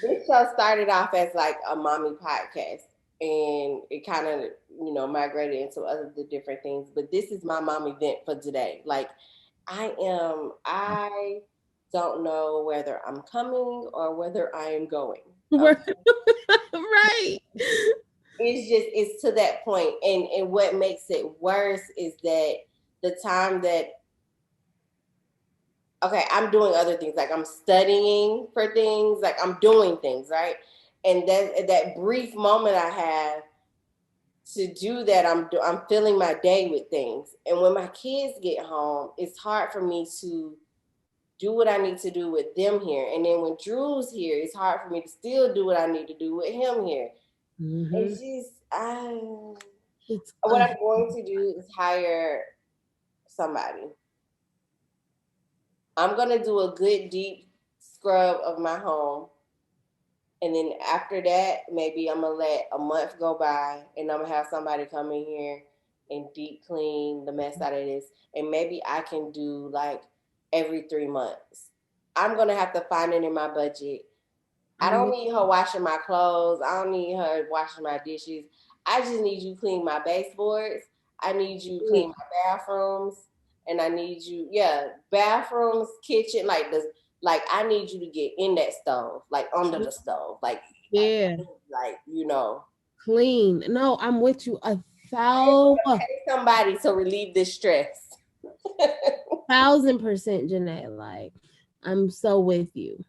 This show started off as like a mommy podcast, and it kind of migrated into other the different things. But this is my mom event for today. Like I don't know whether I'm coming or whether I am going. Right. It's to that point, and what makes it worse is that the time that, okay, I'm doing other things, like I'm studying for things, like I'm doing things, right? And that brief moment I have to do that, I'm filling my day with things. And when my kids get home, it's hard for me to do what I need to do with them here. And then when Drew's here, it's hard for me to still do what I need to do with him here. Mm-hmm. It's just It's what I'm going to do is hire somebody. I'm gonna do a good deep scrub of my home, and then after that, maybe I'm gonna let a month go by, and I'm gonna have somebody come in here and deep clean the mess out of this, and maybe I can do like every 3 months. I'm gonna have to find it in my budget. I I'm don't with need her washing my clothes. I don't need her washing my dishes. I just need you clean my baseboards. I need you you. clean my bathrooms, and I need you, yeah, bathrooms, kitchen, like I need you to get in that stove, like under the stove, Yeah, like you know, clean. No, I'm with you a pay somebody to relieve this stress. 1,000%, Janay. Like, I'm so with you.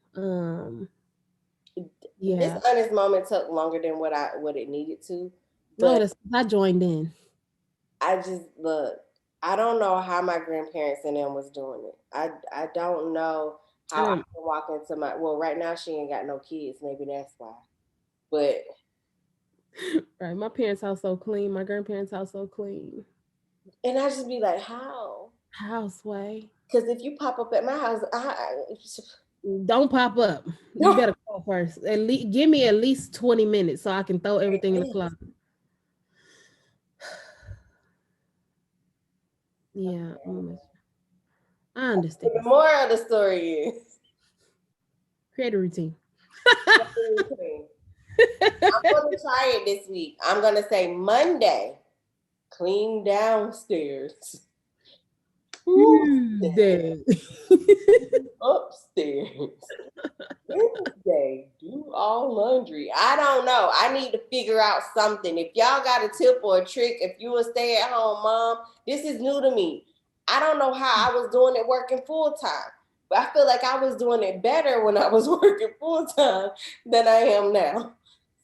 This Yeah. honest moment took longer than what it needed to, No, but that's I joined in. I just look. I don't know how my grandparents and them was doing it. I don't know I how I don't. can walk into my, well, right now she ain't got no kids. Maybe that's why. But Right, my parents' house so clean. My grandparents' house so clean. and I just be like, how? Houseway. Because if you pop up at my house, Don't pop up. You better call first. At least give me at least 20 minutes so I can throw everything in the closet. Yeah, I understand. the moral of the story is, Create a routine. I'm gonna try it this week. I'm gonna say Monday, clean downstairs. Tuesday, Tuesday. upstairs. Wednesday, do all laundry. I don't know. I need to figure out something. If y'all got a tip or a trick, if you a stay at home mom, this is new to me. I don't know how I was doing it working full time, but I feel like I was doing it better when I was working full time than I am now.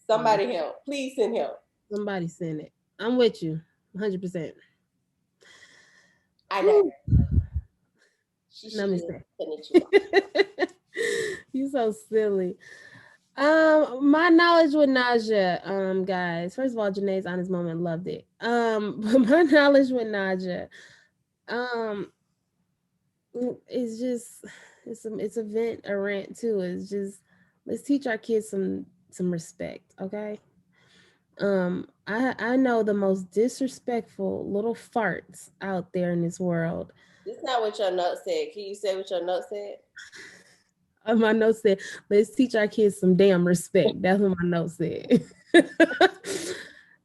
Somebody help. Please send help. Somebody send it. I'm with you 100%. I know. Whew. She should Namaste. finish you off. You so silly. My knowledge with Najah, guys. First of all, Janay's honest moment, loved it. But my knowledge with Najah, um, it's just it's a vent, a rant too. It's just let's teach our kids some respect, okay? I know the most disrespectful little farts out there in this world. This is not what your note said. Can you say what your note said? My note said, let's teach our kids some damn respect. That's what my note said.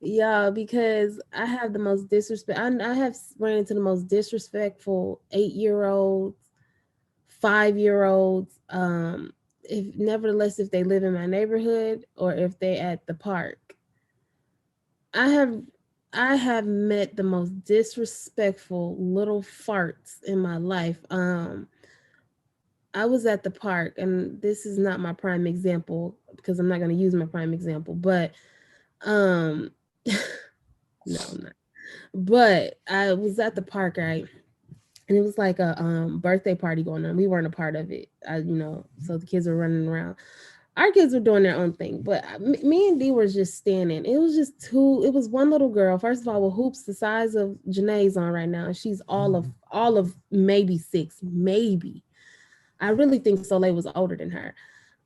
Yeah, because I have the most disrespect. I have ran into the most disrespectful 8-year-olds, 5-year-olds. If nevertheless, if they live in my neighborhood or if they at the park, I have I have met the most disrespectful little farts in my life. I was at the park, and this is not my prime example because I'm not going to use my prime example, but um, no, I'm not. But I was at the park, right? And it was like a birthday party going on. We weren't a part of it, so the kids were running around. Our kids were doing their own thing, but me and D were just standing. It was just two. It was one little girl. First of all, with hoops the size of Janay's on right now, and she's all of maybe 6, maybe. I really think Soleil was older than her.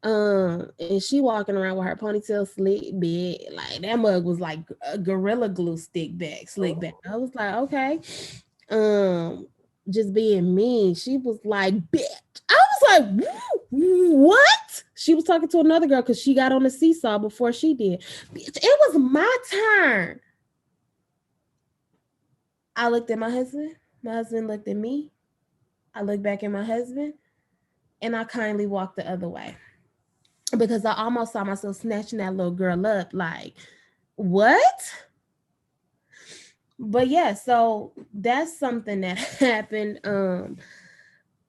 And she walking around with her ponytail slick back, like that mug was like a gorilla glue slick back. I was like, okay. Um, just being mean. She was like, bitch. I was like, what? She was talking to another girl because she got on the seesaw before she did. Bitch, it was my turn. I looked at my husband. My husband looked at me. I looked back at my husband. and I kindly walked the other way because I almost saw myself snatching that little girl up. Like, what? But yeah, so that's something that happened.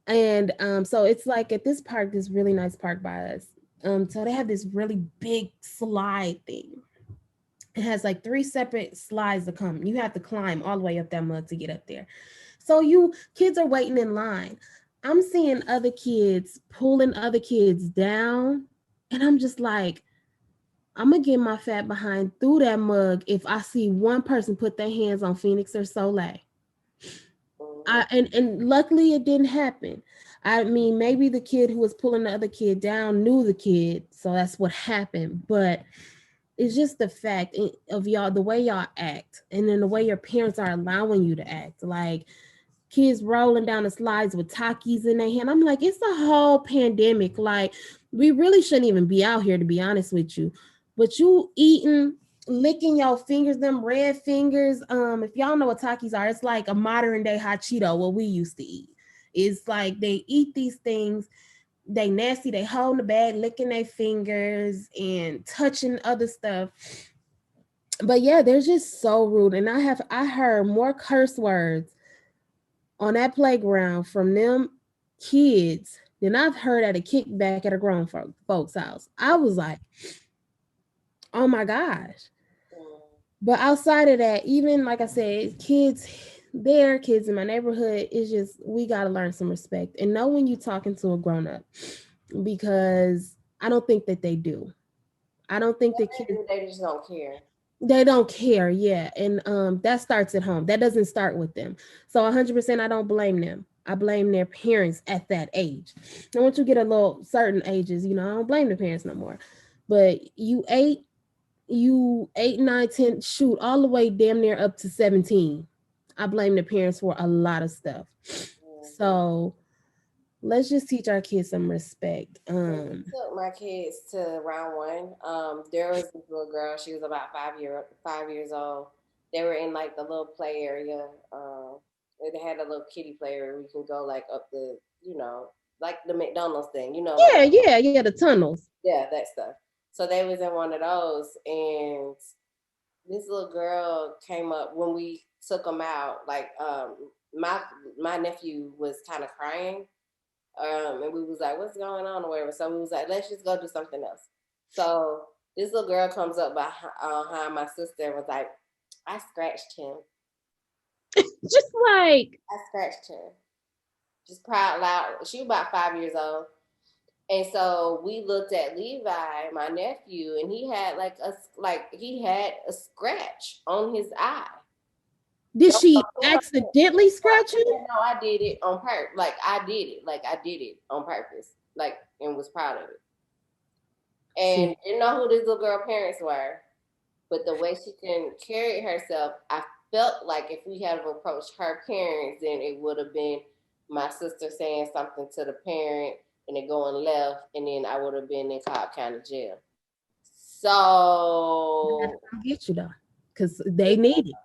And so it's like at this park, this really nice park by us. So they have this really big slide thing. It has like three separate slides to come. You have to climb all the way up that mug to get up there. So you kids are waiting in line. I'm seeing other kids pulling other kids down, and I'm just like, I'm gonna get my fat behind through that mug if I see one person put their hands on Phoenix or Soleil. Mhm. And luckily it didn't happen. I mean, maybe the kid who was pulling the other kid down knew the kid, so that's what happened. But it's just the fact of y'all, the way y'all act, and then the way your parents are allowing you to act. Like kids rolling down the slides with Takis in their hand. I'm like, it's a whole pandemic. Like, we really shouldn't even be out here, to be honest with you. But you eating, licking your fingers, them red fingers. If y'all know what Takis are, it's like a modern day hot Cheeto, what we used to eat. It's like they eat these things, they nasty, they hold the bag, licking their fingers and touching other stuff. But yeah, they're just so rude. And I heard more curse words on that playground from them kids than I've heard at a kickback at a grown folks' house. I was like, oh my gosh. But outside of that, even like I said, kids there, kids in my neighborhood, it's just we gotta learn some respect and know when you're talking to a grown up because I don't think that they do. I don't think the kids They just don't care. they don't care, yeah, and that starts at home. That doesn't start with them. So 100% I don't blame them. I blame their parents at that age. And once you get a little certain ages, I don't blame the parents no more. But you 8, 9, 10, shoot, all the way damn near up to 17. I blame the parents for a lot of stuff. Mhm. So let's just teach our kids some respect. When we took my kids to round one, there was this little girl. She was about 5 years old. They were in like the little play area. They had a little kiddie play area. We can go like up the, like the McDonald's thing, like Yeah, the tunnels. yeah, that stuff. So they was in one of those, and this little girl came up when we took them out. Like my nephew was kind of crying, and we was like, "What's going on?" or whatever. So we was like, "Let's just go do something else." So this little girl comes up behind my sister and was like, "I scratched him. Just like, I scratched him." Just cried loud. She was about 5 years old. And so we looked at Levi, my nephew, and he had he had a scratch on his eye. did she accidentally scratch him? No, I did it on purpose. Like I did it. Like I did it on purpose. Like and was proud of it. See, And didn't know who this little girl parents were, but the way she can carry herself, I felt like if we had approached her parents, then it would have been my sister saying something to the parent and it going left, and then I would have been in Cobb County Jail. So I'll get you though, because they need it.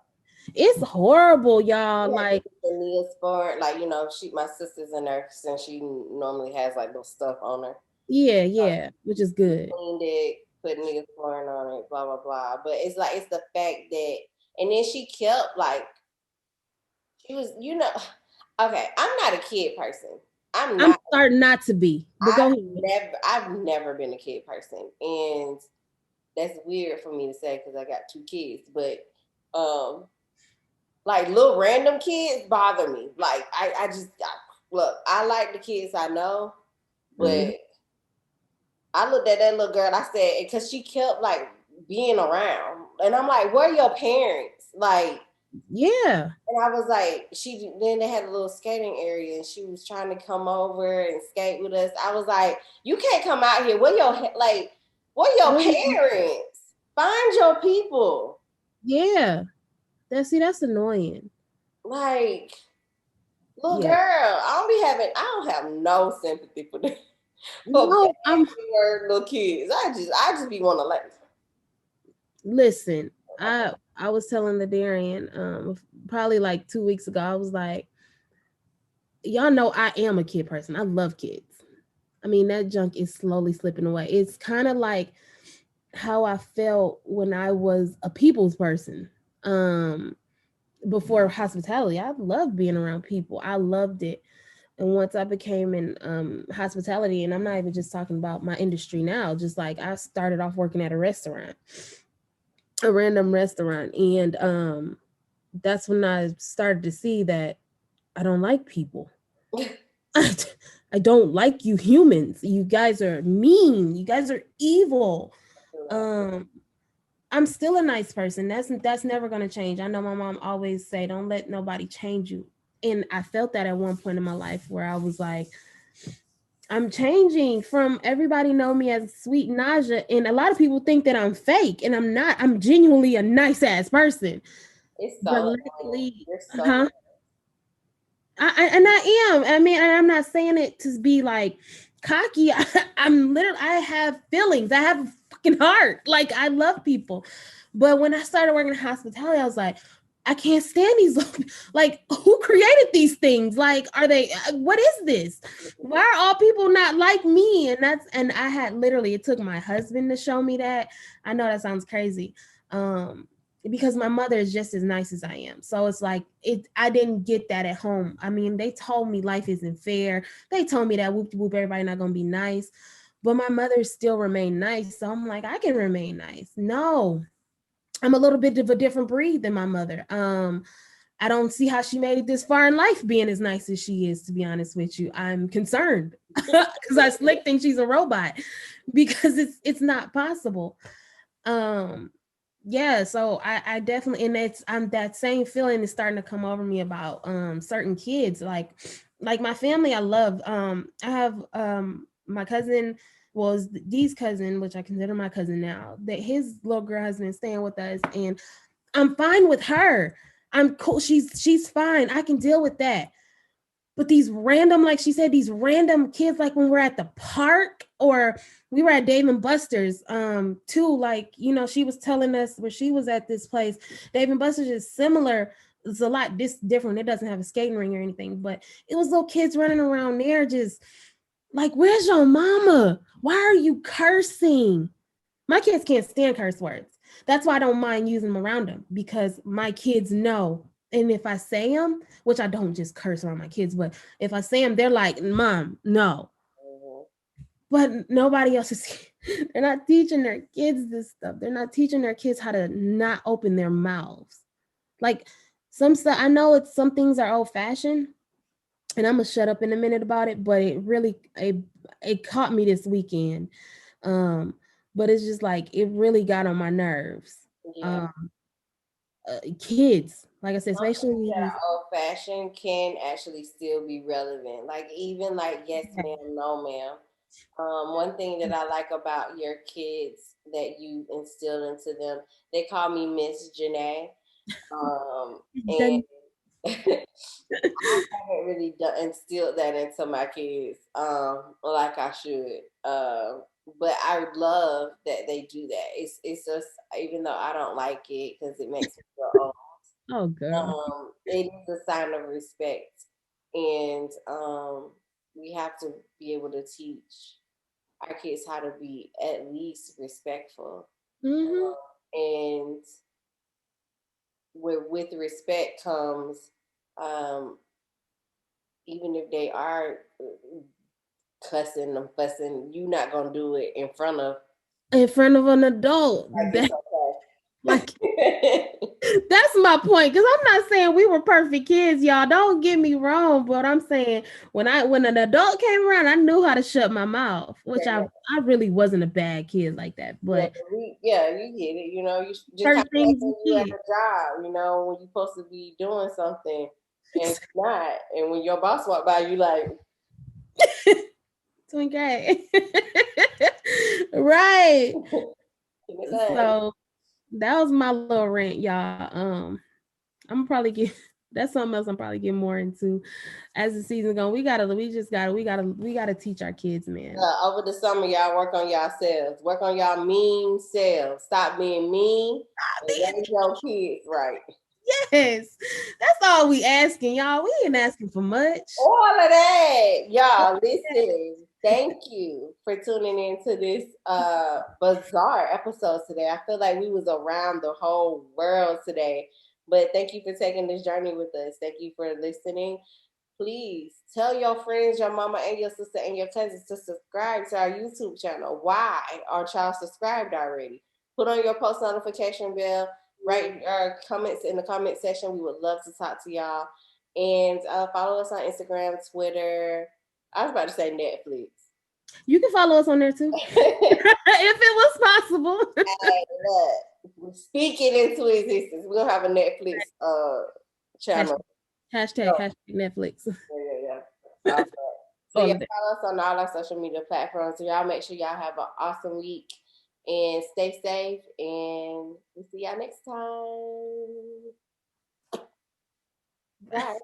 It's horrible, y'all. yeah, Like, the Neosporin, like my sister's a nurse and she normally has like little stuff on her. yeah, which is good. Cleaned it, put Neosporin on it, blah blah blah. But it's like it's the fact that, and then she kept like she was, okay. I'm not a kid person. I'm I'm not. starting not to be, but go ahead. I've never been a kid person, and that's weird for me to say because I got two kids. But like little random kids bother me. Like look. I like the kids I know, but Mhm. I looked at that little girl and I said, because she kept like being around. And I'm like, where are your parents? Like, Yeah. and I was like, then they had a little skating area and she was trying to come over and skate with us. I was like, you can't come out here. Where your Really? parents? Find your people. Yeah. That's annoying. Like, little girl, Yeah. I don't have no sympathy for them. For No, I'm bad little kids. I just be want to like, listen. I was telling the Darian, probably like 2 weeks ago. I was like, y'all know I am a kid person. I love kids. I mean, that junk is slowly slipping away. It's kind of like how I felt when I was a people's person. Before hospitality, I loved being around people. I loved it. And once I became in hospitality, and I'm not even just talking about my industry now, just like I started off working at a restaurant, a random restaurant, and that's when I started to see that I don't like people. I, I don't like you humans. You guys are mean. You guys are evil. Um, I'm still a nice person. That's never gonna change. I know my mom always say, "Don't let nobody change you." And I felt that at one point in my life where I was like, I'm changing from everybody know me as Sweet Naja, and a lot of people think that I'm fake, and I'm not. I'm genuinely a nice ass person. It's so But annoying. lately, You're so huh? And I am. I mean, and I'm not saying it to be like cocky. I'm literally. I have feelings. I have a fucking heart. Like I love people, but when I started working in hospitality, I was like, I can't stand these. Like, who created these things? Like, are they? What is this? Why are all people not like me? And I had literally. It took my husband to show me that. I know that sounds crazy. Because my mother is just as nice as I am. So it's like I didn't get that at home. I mean, they told me life isn't fair. They told me that whoop whoop everybody not gonna be nice. But my mother still remained nice. So I'm like, I can remain nice. No. I'm a little bit of a different breed than my mother. I don't see how she made it this far in life being as nice as she is, to be honest with you. I'm concerned because I slick think she's a robot because it's not possible. Um, yeah, so I definitely, and it's I'm that same feeling is starting to come over me about certain kids, like my family I love. I have my cousin was Dee's cousin, which I consider my cousin now, that his little girl has been staying with us, and I'm fine with her. I'm cool. She's fine. I can deal with that. But these random, like she said, these random kids, like when we're at the park or we were at Dave and Buster's, too, like, you know, she was telling us where she was at this place. Dave and Buster's is similar. It's a lot different. It doesn't have a skating ring or anything, but it was little kids running around there just like, where's your mama? Why are you cursing? My kids can't stand curse words. That's why I don't mind using them around them because my kids know. And if I say them, which I don't just curse around my kids, but if I say them, they're like, Mom, no. Mhm. But nobody else is, they're not teaching their kids this stuff. They're not teaching their kids how to not open their mouths. Like some stuff, I know some things are old fashioned, and I'm gonna shut up in a minute about it, but it caught me this weekend. Um, but it's just like it really got on my nerves. Yeah. Um, Kids, like I said, Some things especially that these. are old fashioned can actually still be relevant. Like even like yes ma'am, no ma'am. One thing that I like about your kids that you instilled into them, they call me Miss Janay. And Done- I haven't really done instilled that into my kids, like I should. But I love that they do that. It's just even though I don't like it because it makes me feel old. oh, girl. It is a sign of respect, and we have to be able to teach our kids how to be at least respectful. Mm-hmm. And with respect comes, um, even if they are cussing and fussing, you not gonna do it in front of In front of an adult. like it's Like okay. that's my point. Because I'm not saying we were perfect kids, y'all. Don't get me wrong, but I'm saying when an adult came around, I knew how to shut my mouth, which I really wasn't a bad kid like that. Yeah, But yeah, you get it. You know, you just have certain to like things when you you at did. a job. You know, when you're supposed to be doing something and you're not, and when your boss walk by, you like, Doing great. Right. give it done. So that was my little rant, y'all. I'm gonna probably get that's something else I'm probably getting more into as the season goes. We gotta teach our kids, man. Over the summer, y'all work on y'all selves. Work on y'all mean selves. Stop being mean and raise your kids right. Yes, that's all we asking, y'all. We ain't asking for much. All of that, y'all. Listen. Thank you for tuning in to this bizarre episode today. I feel like we was around the whole world today. But thank you for taking this journey with us. Thank you for listening. Please tell your friends, your mama, and your sister, and your cousins to subscribe to our YouTube channel. Why are y'all subscribed already? Put on your post notification bell. Write comments in the comment section. We would love to talk to y'all. And follow us on Instagram, Twitter. I was about to say Netflix. You can follow us on there too, if it was possible. Hey, look, we're speaking into existence. We'll have a Netflix channel. Hashtag Netflix. Yeah. So All y'all of that. follow us on all our social media platforms. So y'all make sure y'all have an awesome week and stay safe. And we'll see y'all next time. Bye.